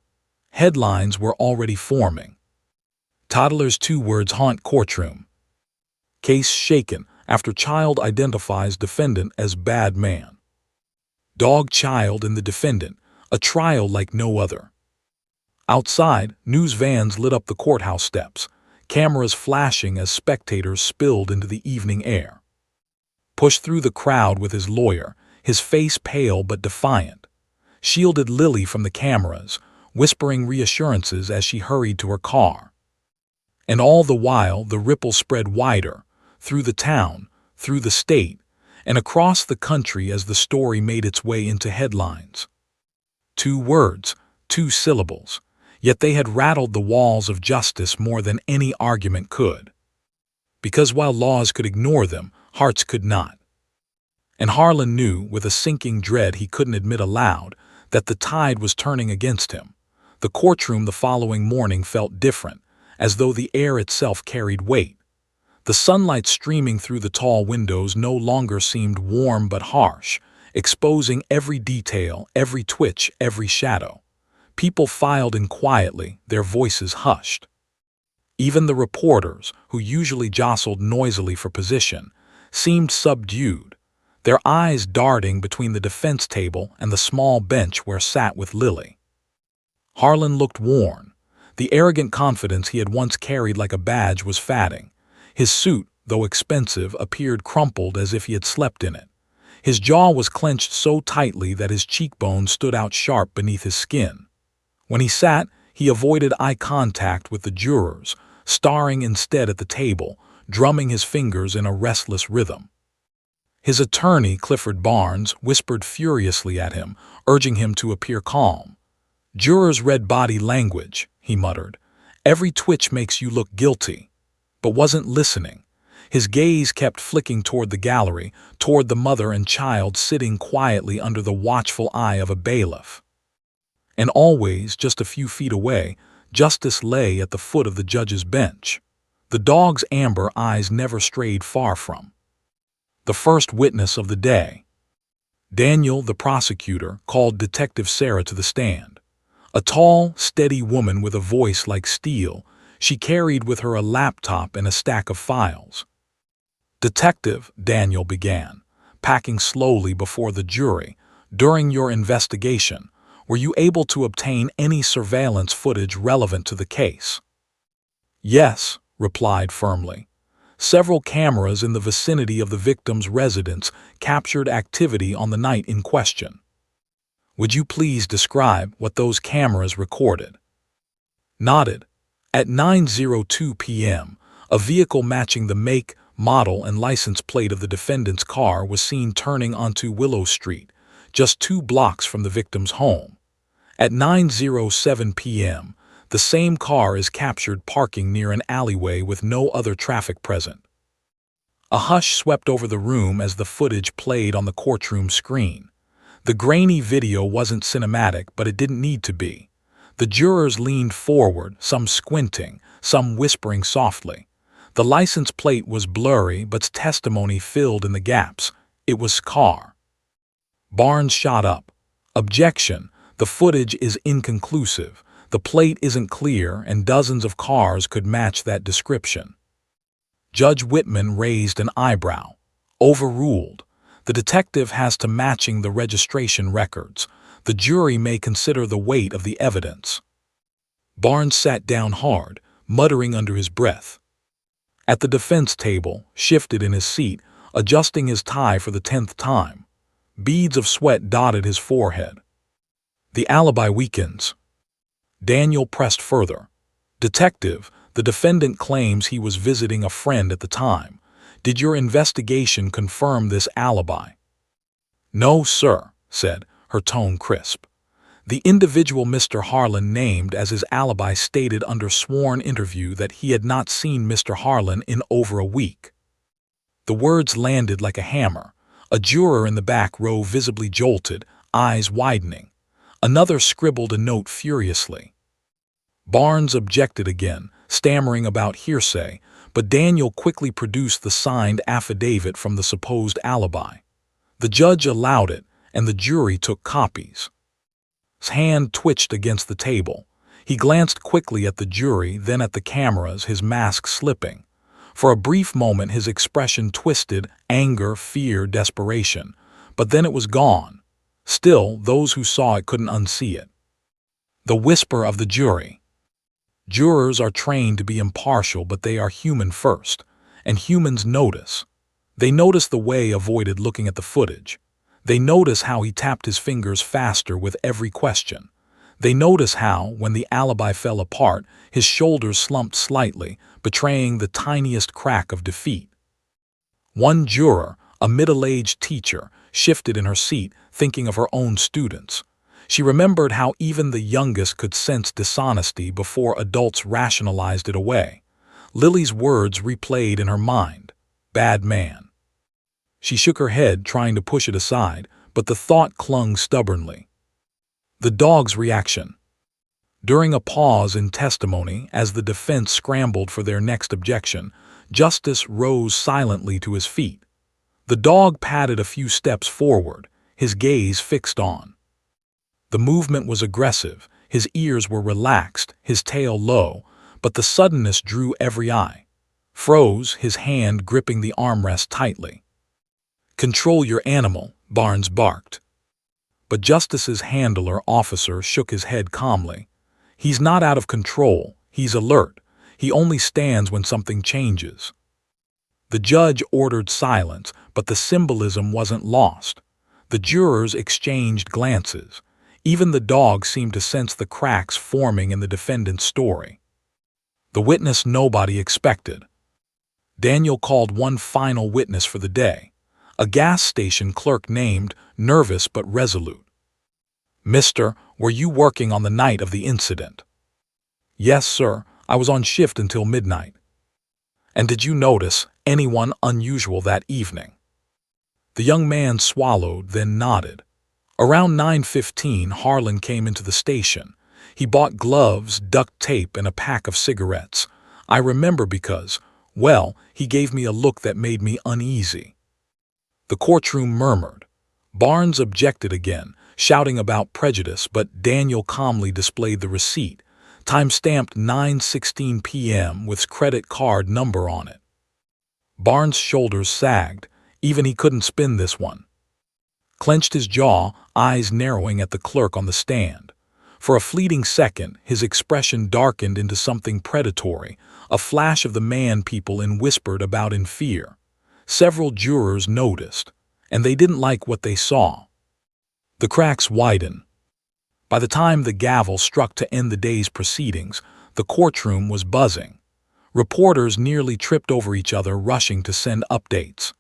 Headlines were already forming. Toddler's 2 words haunt courtroom. Case shaken after child identifies defendant as bad man. Dog child in the defendant, a trial like no other. Outside, news vans lit up the courthouse steps, cameras flashing as spectators spilled into the evening air. Pushed through the crowd with his lawyer, his face pale but defiant, shielded Lily from the cameras, whispering reassurances as she hurried to her car. And all the while, the ripple spread wider, through the town, through the state, and across the country as the story made its way into headlines. 2 words, 2 syllables, yet they had rattled the walls of justice more than any argument could. Because while laws could ignore them, hearts could not. And Harlan knew, with a sinking dread he couldn't admit aloud, that the tide was turning against him. The courtroom the following morning felt different, as though the air itself carried weight. The sunlight streaming through the tall windows no longer seemed warm but harsh, exposing every detail, every twitch, every shadow. People filed in quietly, their voices hushed. Even the reporters, who usually jostled noisily for position, seemed subdued, their eyes darting between the defense table and the small bench where sat with Lily. Harlan looked worn. The arrogant confidence he had once carried like a badge was fading. His suit, though expensive, appeared crumpled as if he had slept in it. His jaw was clenched so tightly that his cheekbones stood out sharp beneath his skin. When he sat, he avoided eye contact with the jurors, staring instead at the table, drumming his fingers in a restless rhythm. His attorney, Clifford Barnes, whispered furiously at him, urging him to appear calm. "Jurors read body language," he muttered. "Every twitch makes you look guilty," but wasn't listening. His gaze kept flicking toward the gallery, toward the mother and child sitting quietly under the watchful eye of a bailiff. And always, just a few feet away, justice lay at the foot of the judge's bench. The dog's amber eyes never strayed far from. The first witness of the day. Daniel, the prosecutor, called Detective Sarah to the stand. A tall, steady woman with a voice like steel, she carried with her a laptop and a stack of files. "Detective," Daniel began, packing slowly before the jury, "during your investigation, were you able to obtain any surveillance footage relevant to the case?" "Yes," replied firmly. "Several cameras in the vicinity of the victim's residence captured activity on the night in question." "Would you please describe what those cameras recorded?" Nodded. At 9:02 p.m., a vehicle matching the make, model, and license plate of the defendant's car was seen turning onto Willow Street, just 2 blocks from the victim's home. At 9:07 p.m., the same car is captured parking near an alleyway with no other traffic present. A hush swept over the room as the footage played on the courtroom screen. The grainy video wasn't cinematic, but it didn't need to be. The jurors leaned forward, some squinting, some whispering softly. The license plate was blurry, but testimony filled in the gaps. It was Carr. Barnes shot up. "Objection. The footage is inconclusive. The plate isn't clear, and dozens of cars could match that description." Judge Whitman raised an eyebrow. "Overruled. The detective has to matching the registration records. The jury may consider the weight of the evidence." Barnes sat down hard, muttering under his breath. At the defense table, shifted in his seat, adjusting his tie for the 10th time. Beads of sweat dotted his forehead. "The alibi weakens." Daniel pressed further. "Detective, the defendant claims he was visiting a friend at the time. Did your investigation confirm this alibi?" "No, sir," said, her tone crisp. "The individual Mr. Harlan named as his alibi stated under sworn interview that he had not seen Mr. Harlan in over a week." The words landed like a hammer. A juror in the back row visibly jolted, eyes widening. Another scribbled a note furiously. Barnes objected again, stammering about hearsay, but Daniel quickly produced the signed affidavit from the supposed alibi. The judge allowed it, and the jury took copies. His hand twitched against the table. He glanced quickly at the jury, then at the cameras, his mask slipping. For a brief moment his expression twisted, anger, fear, desperation. But then it was gone. Still, those who saw it couldn't unsee it. The whisper of the jury. Jurors are trained to be impartial, but they are human first, and humans notice. They notice the way avoided looking at the footage. They notice how he tapped his fingers faster with every question. They notice how, when the alibi fell apart, his shoulders slumped slightly, betraying the tiniest crack of defeat. One juror, a middle-aged teacher, shifted in her seat, thinking of her own students. She remembered how even the youngest could sense dishonesty before adults rationalized it away. Lily's words replayed in her mind. "Bad man." She shook her head, trying to push it aside, but the thought clung stubbornly. The dog's reaction. During a pause in testimony, as the defense scrambled for their next objection, Justice rose silently to his feet. The dog padded a few steps forward, his gaze fixed on. The movement was aggressive, his ears were relaxed, his tail low, but the suddenness drew every eye. Froze, his hand gripping the armrest tightly. "Control your animal," Barnes barked. But Justice's handler officer shook his head calmly. "He's not out of control, he's alert. He only stands when something changes." The judge ordered silence, but the symbolism wasn't lost. The jurors exchanged glances. Even the dog seemed to sense the cracks forming in the defendant's story. The witness nobody expected. Daniel called one final witness for the day. A gas station clerk named, nervous but resolute. "Mister, were you working on the night of the incident?" "Yes, sir. I was on shift until midnight." "And did you notice anyone unusual that evening?" The young man swallowed, then nodded. Around 9:15, Harlan came into the station. He bought gloves, duct tape, and a pack of cigarettes. I remember because, well, he gave me a look that made me uneasy. The courtroom murmured. Barnes objected again, shouting about prejudice, but Daniel calmly displayed the receipt, time-stamped 9:16 p.m. with credit card number on it. Barnes' shoulders sagged. Even he couldn't spin this one. Clenched his jaw, eyes narrowing at the clerk on the stand. For a fleeting second, his expression darkened into something predatory, a flash of the man people whispered about in fear. Several jurors noticed, and they didn't like what they saw. The cracks widened. By the time the gavel struck to end the day's proceedings, the courtroom was buzzing. Reporters nearly tripped over each other rushing to send updates.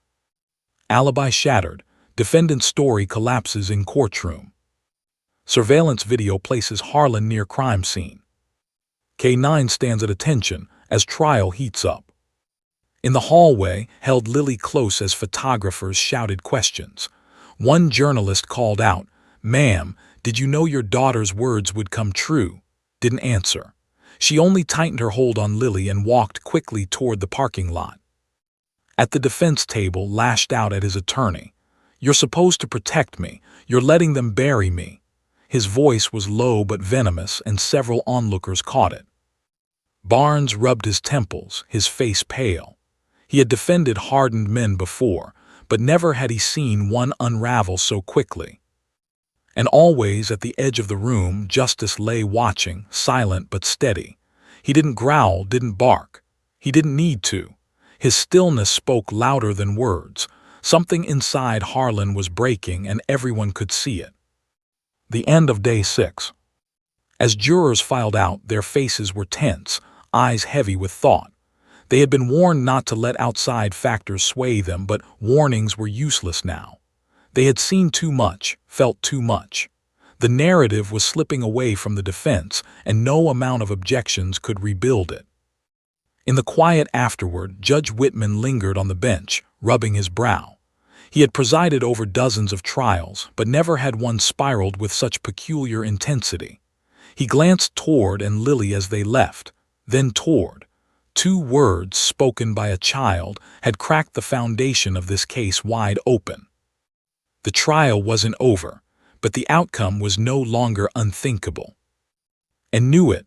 Alibi shattered. Defendant's story collapses in courtroom. Surveillance video places Harlan near crime scene. K9 stands at attention as trial heats up. In the hallway, held Lily close as photographers shouted questions. One journalist called out, "Ma'am, did you know your daughter's words would come true?" Didn't answer. She only tightened her hold on Lily and walked quickly toward the parking lot. At the defense table, lashed out at his attorney. "You're supposed to protect me. You're letting them bury me." His voice was low but venomous, and several onlookers caught it. Barnes rubbed his temples, his face pale. He had defended hardened men before, but never had he seen one unravel so quickly. And always at the edge of the room, Justice lay watching, silent but steady. He didn't growl, didn't bark. He didn't need to. His stillness spoke louder than words. Something inside Harlan was breaking, and everyone could see it. The end of day 6. As jurors filed out, their faces were tense, eyes heavy with thought. They had been warned not to let outside factors sway them, but warnings were useless now. They had seen too much, felt too much. The narrative was slipping away from the defense, and no amount of objections could rebuild it. In the quiet afterward, Judge Whitman lingered on the bench, rubbing his brow. He had presided over dozens of trials, but never had one spiraled with such peculiar intensity. He glanced toward and Lily as they left, then toward. 2 words spoken by a child had cracked the foundation of this case wide open. The trial wasn't over, but the outcome was no longer unthinkable. And knew it.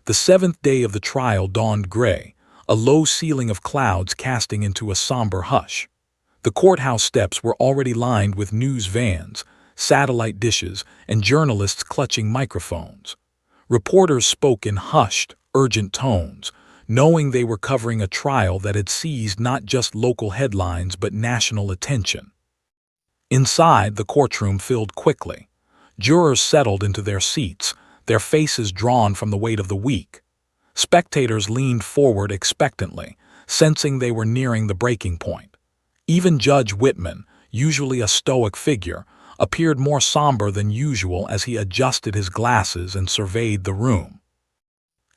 The 7th day of the trial dawned gray, a low ceiling of clouds casting into a somber hush. The courthouse steps were already lined with news vans, satellite dishes, and journalists clutching microphones. Reporters spoke in hushed, urgent tones, knowing they were covering a trial that had seized not just local headlines but national attention. Inside, the courtroom filled quickly. Jurors settled into their seats, their faces drawn from the weight of the week. Spectators leaned forward expectantly, sensing they were nearing the breaking point. Even Judge Whitman, usually a stoic figure, appeared more somber than usual as he adjusted his glasses and surveyed the room.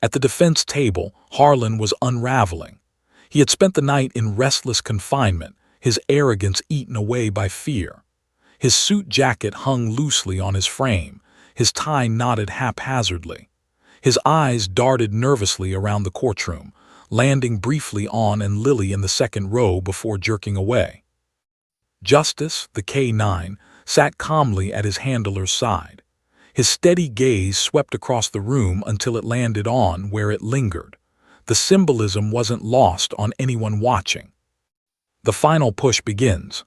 At the defense table, Harlan was unraveling. He had spent the night in restless confinement, his arrogance eaten away by fear. His suit jacket hung loosely on his frame, his tie knotted haphazardly. His eyes darted nervously around the courtroom, landing briefly on and Lily in the second row before jerking away. Justice, the K9, sat calmly at his handler's side. His steady gaze swept across the room until it landed on where it lingered. The symbolism wasn't lost on anyone watching. The final push begins.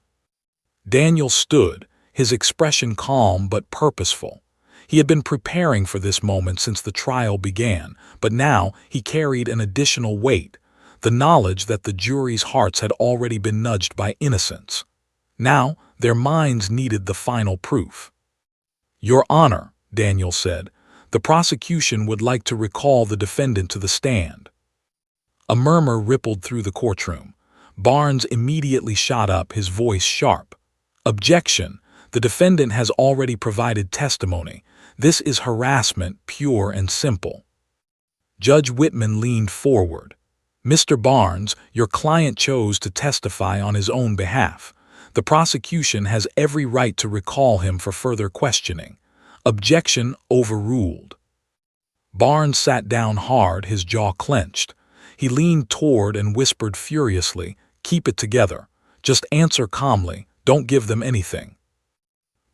Daniel stood, his expression calm but purposeful. He had been preparing for this moment since the trial began, but now he carried an additional weight, the knowledge that the jury's hearts had already been nudged by innocence. Now, their minds needed the final proof. "Your Honor," Daniel said, "the prosecution would like to recall the defendant to the stand." A murmur rippled through the courtroom. Barnes immediately shot up, his voice sharp. "Objection! The defendant has already provided testimony. This is harassment, pure and simple." Judge Whitman leaned forward. "Mr. Barnes, your client chose to testify on his own behalf. The prosecution has every right to recall him for further questioning. Objection overruled." Barnes sat down hard, his jaw clenched. He leaned toward and whispered furiously, "Keep it together. Just answer calmly. Don't give them anything."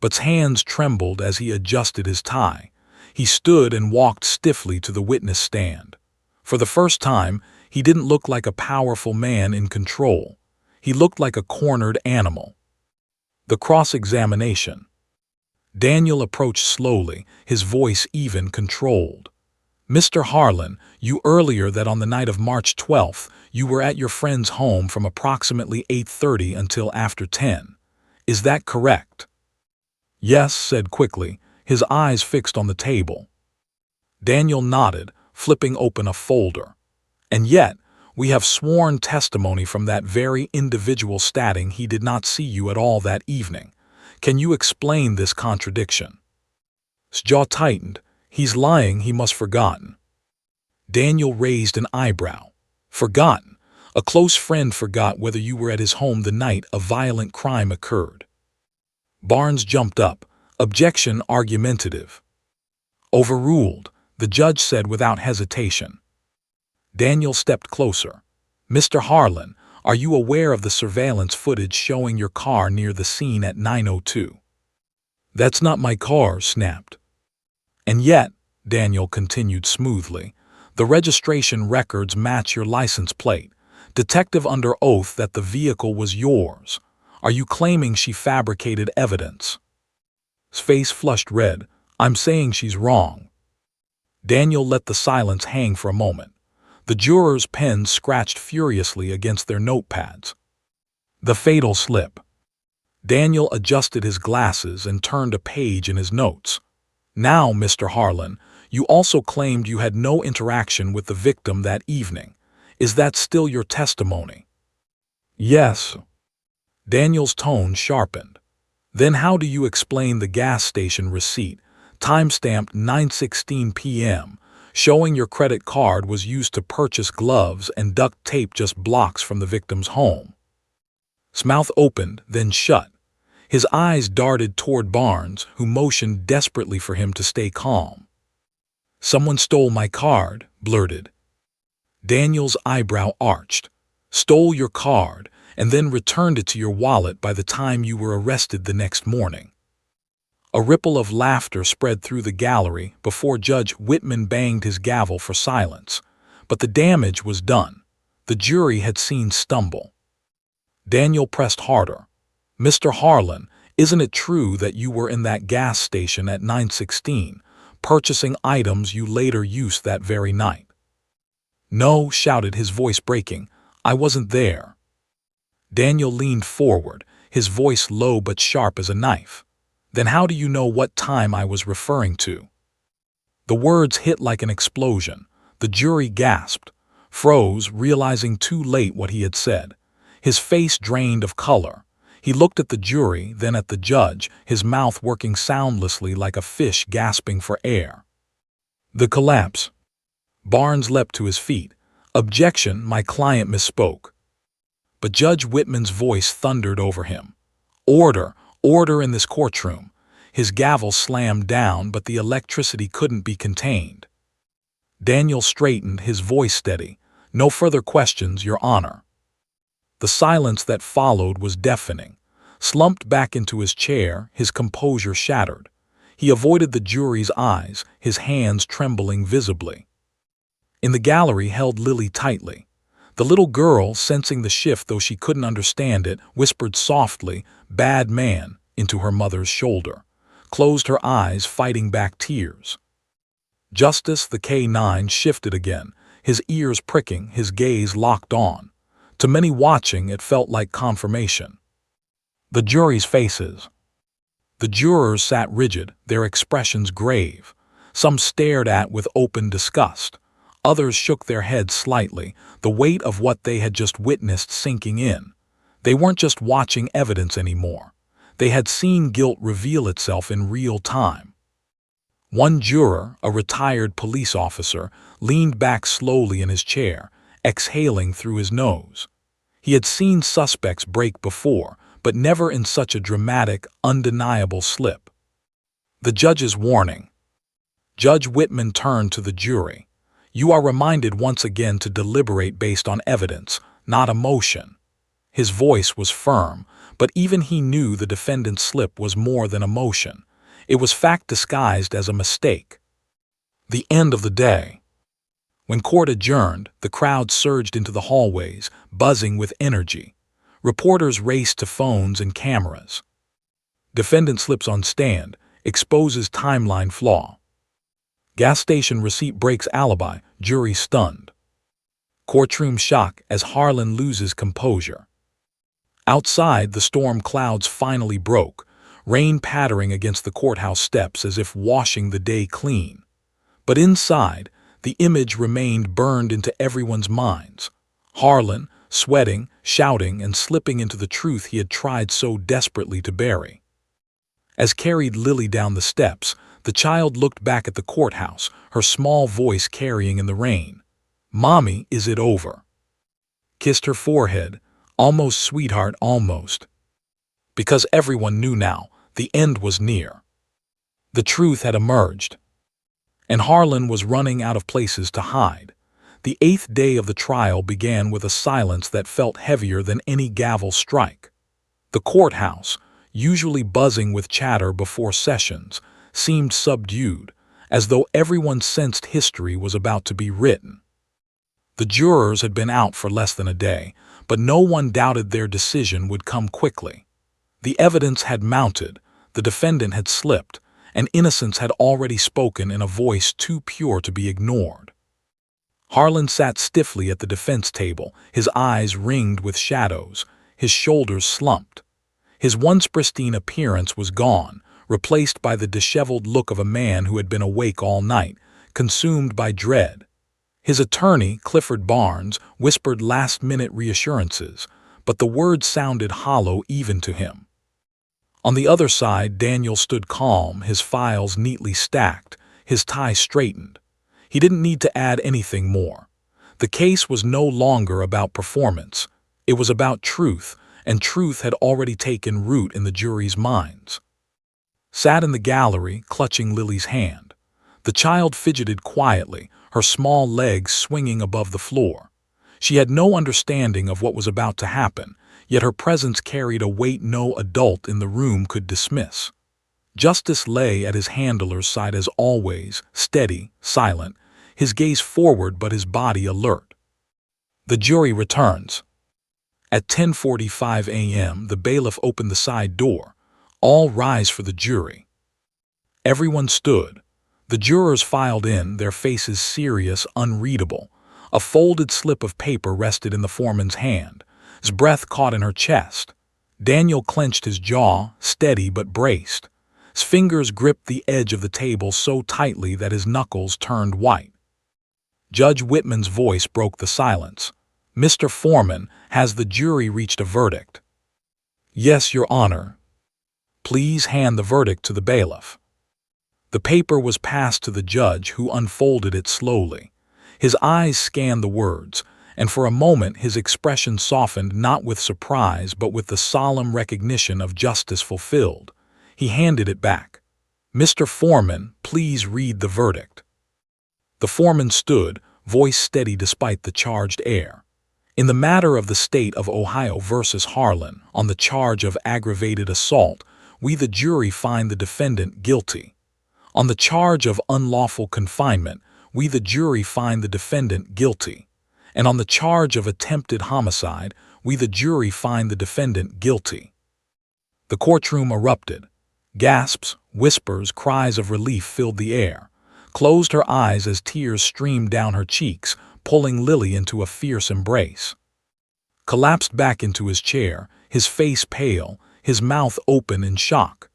But's hands trembled as he adjusted his tie. He stood and walked stiffly to the witness stand. For the first time, he didn't look like a powerful man in control. He looked like a cornered animal. The cross-examination. Daniel approached slowly, his voice even, controlled. "Mr. Harlan, you earlier that on the night of March 12th, you were at your friend's home from approximately 8:30 until after 10. Is that correct?" "Yes," said quickly, his eyes fixed on the table. Daniel nodded, flipping open a folder. "And yet, We have sworn testimony from that very individual stating he did not see you at all that evening. Can you explain this contradiction? His jaw tightened. He's lying, he must forgotten. Daniel raised an eyebrow. Forgotten? A close friend forgot whether you were at his home the night a violent crime occurred. Barnes jumped up. Objection argumentative. Overruled, the judge said without hesitation. Daniel stepped closer. Mr. Harlan, are you aware of the surveillance footage showing your car near the scene at 9:02? That's not my car, snapped. And yet, Daniel continued smoothly, the registration records match your license plate. Detective under oath that the vehicle was yours. Are you claiming she fabricated evidence? His face flushed red. I'm saying she's wrong. Daniel let the silence hang for a moment. The jurors' pens scratched furiously against their notepads. The fatal slip. Daniel adjusted his glasses and turned a page in his notes. Now, Mr. Harlan, you also claimed you had no interaction with the victim that evening. Is that still your testimony? Yes. Daniel's tone sharpened. Then how do you explain the gas station receipt, timestamped 9:16 p.m., showing your credit card was used to purchase gloves and duct tape just blocks from the victim's home? His mouth opened, then shut. His eyes darted toward Barnes, who motioned desperately for him to stay calm. Someone stole my card, blurted. Daniel's eyebrow arched. Stole your card, and then returned it to your wallet by the time you were arrested the next morning. A ripple of laughter spread through the gallery before Judge Whitman banged his gavel for silence. But the damage was done. The jury had seen stumble. Daniel pressed harder. Mr. Harlan, isn't it true that you were in that gas station at 9:16, purchasing items you later used that very night? No, shouted, his voice breaking. I wasn't there. Daniel leaned forward, his voice low but sharp as a knife. Then how do you know what time I was referring to? The words hit like an explosion. The jury gasped, froze, realizing too late what he had said. His face drained of color. He looked at the jury, then at the judge, his mouth working soundlessly like a fish gasping for air. The collapse. Barnes leapt to his feet. Objection, my client misspoke. But Judge Whitman's voice thundered over him. Order, order in this courtroom. His gavel slammed down, but the electricity couldn't be contained. Daniel straightened, his voice steady. No further questions, Your Honor. The silence that followed was deafening. Slumped back into his chair, his composure shattered. He avoided the jury's eyes, his hands trembling visibly. In the gallery held Lily tightly. The little girl, sensing the shift though she couldn't understand it, whispered softly, "Bad man," into her mother's shoulder, closed her eyes, fighting back tears. Justice, the K9, shifted again, his ears pricking, his gaze locked on. To many watching, it felt like confirmation. The jury's faces. The jurors sat rigid, their expressions grave. Some stared at with open disgust. Others shook their heads slightly, the weight of what they had just witnessed sinking in. They weren't just watching evidence anymore. They had seen guilt reveal itself in real time. One juror, a retired police officer, leaned back slowly in his chair, exhaling through his nose. He had seen suspects break before, but never in such a dramatic, undeniable slip. The judge's warning. Judge Whitman turned to the jury. You are reminded once again to deliberate based on evidence, not emotion. His voice was firm, but even he knew the defendant's slip was more than emotion. It was fact disguised as a mistake. The end of the day. When court adjourned, the crowd surged into the hallways, buzzing with energy. Reporters raced to phones and cameras. Defendant slips on stand, exposes timeline flaw. Gas station receipt breaks alibi, jury stunned. Courtroom shock as Harlan loses composure. Outside, the storm clouds finally broke, rain pattering against the courthouse steps as if washing the day clean. But inside, the image remained burned into everyone's minds. Harlan, sweating, shouting, and slipping into the truth he had tried so desperately to bury. As carried Lily down the steps, the child looked back at the courthouse, her small voice carrying in the rain. "Mommy, is it over?" Kissed her forehead, "Almost, sweetheart, almost." Because everyone knew now, the end was near. The truth had emerged. And Harlan was running out of places to hide. The 8th day of the trial began with a silence that felt heavier than any gavel strike. The courthouse, usually buzzing with chatter before sessions, seemed subdued, as though everyone sensed history was about to be written. The jurors had been out for less than a day, but no one doubted their decision would come quickly. The evidence had mounted, the defendant had slipped, and innocence had already spoken in a voice too pure to be ignored. Harlan sat stiffly at the defense table, his eyes ringed with shadows, his shoulders slumped. His once pristine appearance was gone, replaced by the disheveled look of a man who had been awake all night, consumed by dread. His attorney, Clifford Barnes, whispered last-minute reassurances, but the words sounded hollow even to him. On the other side, Daniel stood calm, his files neatly stacked, his tie straightened. He didn't need to add anything more. The case was no longer about performance. It was about truth, and truth had already taken root in the jury's minds. Sat in the gallery, clutching Lily's hand. The child fidgeted quietly, her small legs swinging above the floor. She had no understanding of what was about to happen, yet her presence carried a weight no adult in the room could dismiss. Justice lay at his handler's side as always, steady, silent, his gaze forward but his body alert. The jury returns. At 10:45 a.m., the bailiff opened the side door. "All rise for the jury." Everyone stood. The jurors filed in, their faces serious, unreadable. A folded slip of paper rested in the foreman's hand. His breath caught in her chest. Daniel clenched his jaw, steady but braced. His fingers gripped the edge of the table so tightly that his knuckles turned white. Judge Whitman's voice broke the silence. "Mr. Foreman, has the jury reached a verdict?" "Yes, Your Honor." "Please hand the verdict to the bailiff." The paper was passed to the judge, who unfolded it slowly. His eyes scanned the words, and for a moment his expression softened not with surprise but with the solemn recognition of justice fulfilled. He handed it back. "Mr. Foreman, please read the verdict." The foreman stood, voice steady despite the charged air. "In the matter of the State of Ohio versus Harlan, on the charge of aggravated assault, we the jury find the defendant guilty. On the charge of unlawful confinement, we the jury find the defendant guilty. And on the charge of attempted homicide, we the jury find the defendant guilty." The courtroom erupted. Gasps, whispers, cries of relief filled the air. Closed her eyes as tears streamed down her cheeks, pulling Lily into a fierce embrace. Collapsed back into his chair, his face pale, his mouth open in shock.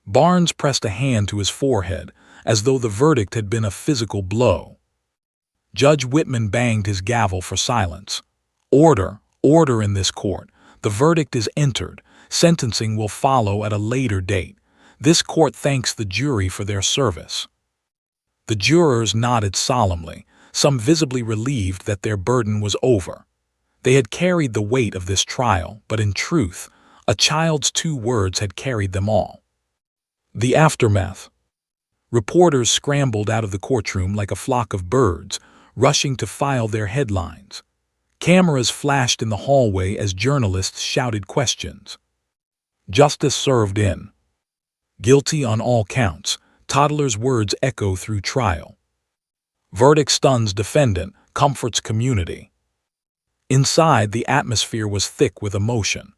Barnes pressed a hand to his forehead, as though the verdict had been a physical blow. Judge Whitman banged his gavel for silence. "Order, order in this court. The verdict is entered. Sentencing will follow at a later date. This court thanks the jury for their service." The jurors nodded solemnly, some visibly relieved that their burden was over. They had carried the weight of this trial, but in truth, a child's 2 words had carried them all. The aftermath. Reporters scrambled out of the courtroom like a flock of birds, rushing to file their headlines. Cameras flashed in the hallway as journalists shouted questions. Justice served in. Guilty on all counts. Toddler's words echo through trial. Verdict stuns defendant, comforts community. Inside, the atmosphere was thick with emotion.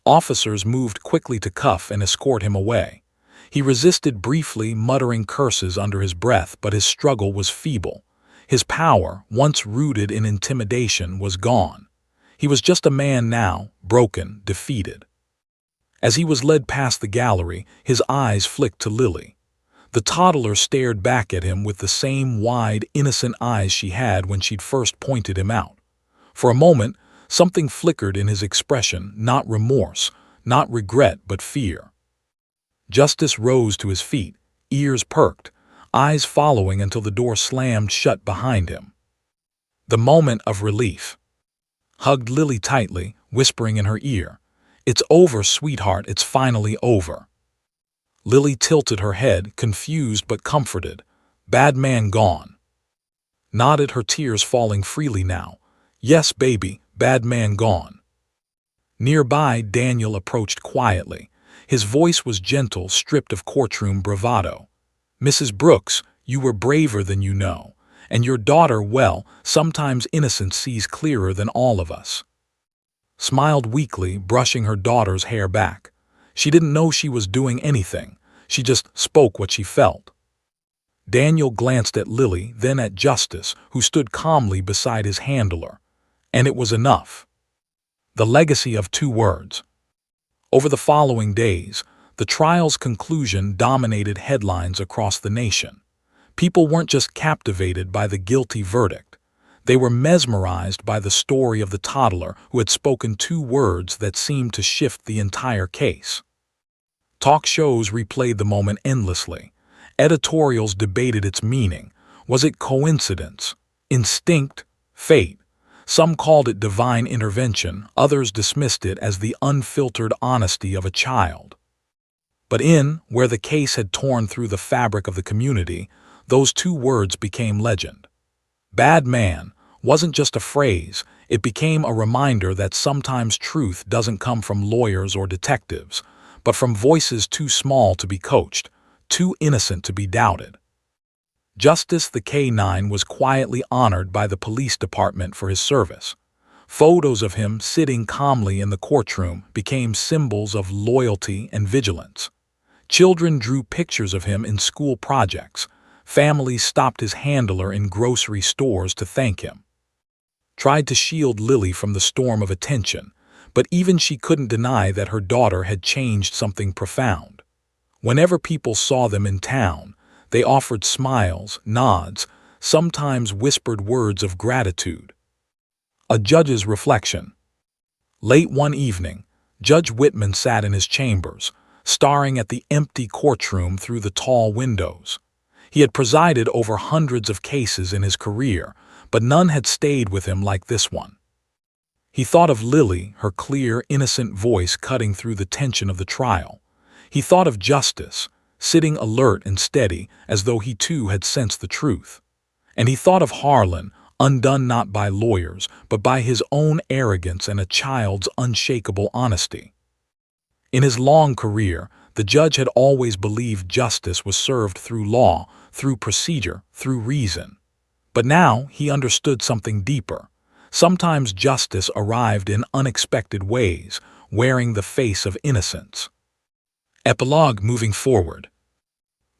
Officers moved quickly to cuff and escort him away. He resisted briefly, muttering curses under his breath, but his struggle was feeble. His power, once rooted in intimidation, was gone. He was just a man now, broken, defeated. As he was led past the gallery, his eyes flicked to Lily. The toddler stared back at him with the same wide, innocent eyes she had when she'd first pointed him out. For a moment, Something flickered in his expression, not remorse, not regret, but fear. Justice rose to his feet, ears perked, eyes following until the door slammed shut behind him. The moment of relief. Hugged Lily tightly, whispering in her ear, "It's over, sweetheart, it's finally over." Lily tilted her head, confused but comforted. Bad man gone. Nodded, her tears falling freely now. "Yes, baby, bad man gone." Nearby, Daniel approached quietly. His voice was gentle, stripped of courtroom bravado. "Mrs. Brooks, you were braver than you know. And your daughter, well, sometimes innocence sees clearer than all of us." Smiled weakly, brushing her daughter's hair back. She didn't know she was doing anything. She just spoke what she felt. Daniel glanced at Lily, then at Justice, who stood calmly beside his handler. And it was enough. The legacy of 2 words. Over the following days, the trial's conclusion dominated headlines across the nation. People weren't just captivated by the guilty verdict. They were mesmerized by the story of the toddler who had spoken 2 words that seemed to shift the entire case. Talk shows replayed the moment endlessly. Editorials debated its meaning. Was it coincidence? Instinct? Fate? Some called it divine intervention, others dismissed it as the unfiltered honesty of a child. But where the case had torn through the fabric of the community, those 2 words became legend. Bad man wasn't just a phrase, it became a reminder that sometimes truth doesn't come from lawyers or detectives, but from voices too small to be coached, too innocent to be doubted. Justice the K-9 was quietly honored by the police department for his service. Photos of him sitting calmly in the courtroom became symbols of loyalty and vigilance. Children drew pictures of him in school projects. Families stopped his handler in grocery stores to thank him. Tried to shield Lily from the storm of attention, but even she couldn't deny that her daughter had changed something profound. Whenever people saw them in town, they offered smiles, nods, sometimes whispered words of gratitude. A judge's reflection. Late one evening, Judge Whitman sat in his chambers, staring at the empty courtroom through the tall windows. He had presided over hundreds of cases in his career, but none had stayed with him like this one. He thought of Lily, her clear, innocent voice cutting through the tension of the trial. He thought of Justice, sitting alert and steady as though he too had sensed the truth. And he thought of Harlan, undone not by lawyers, but by his own arrogance and a child's unshakable honesty. In his long career, the judge had always believed justice was served through law, through procedure, through reason. But now he understood something deeper. Sometimes justice arrived in unexpected ways, wearing the face of innocence. Epilogue moving forward.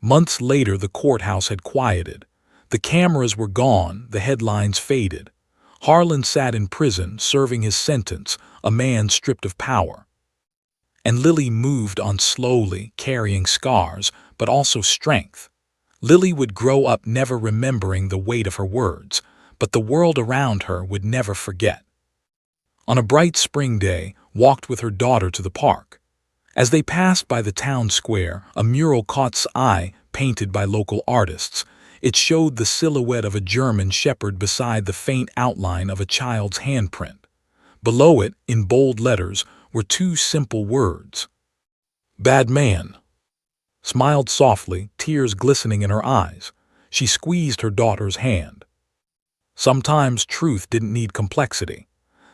Months later, the courthouse had quieted. The cameras were gone, the headlines faded. Harlan sat in prison, serving his sentence, a man stripped of power. And Lily moved on slowly, carrying scars, but also strength. Lily would grow up never remembering the weight of her words, but the world around her would never forget. On a bright spring day, walked with her daughter to the park. As they passed by the town square, a mural caught eye, painted by local artists. It showed the silhouette of a German shepherd beside the faint outline of a child's handprint. Below it, in bold letters, were 2 simple words. Bad man. Smiled softly, tears glistening in her eyes. She squeezed her daughter's hand. Sometimes truth didn't need complexity.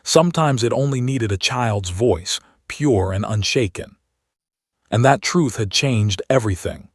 Sometimes it only needed a child's voice, pure and unshaken. And that truth had changed everything.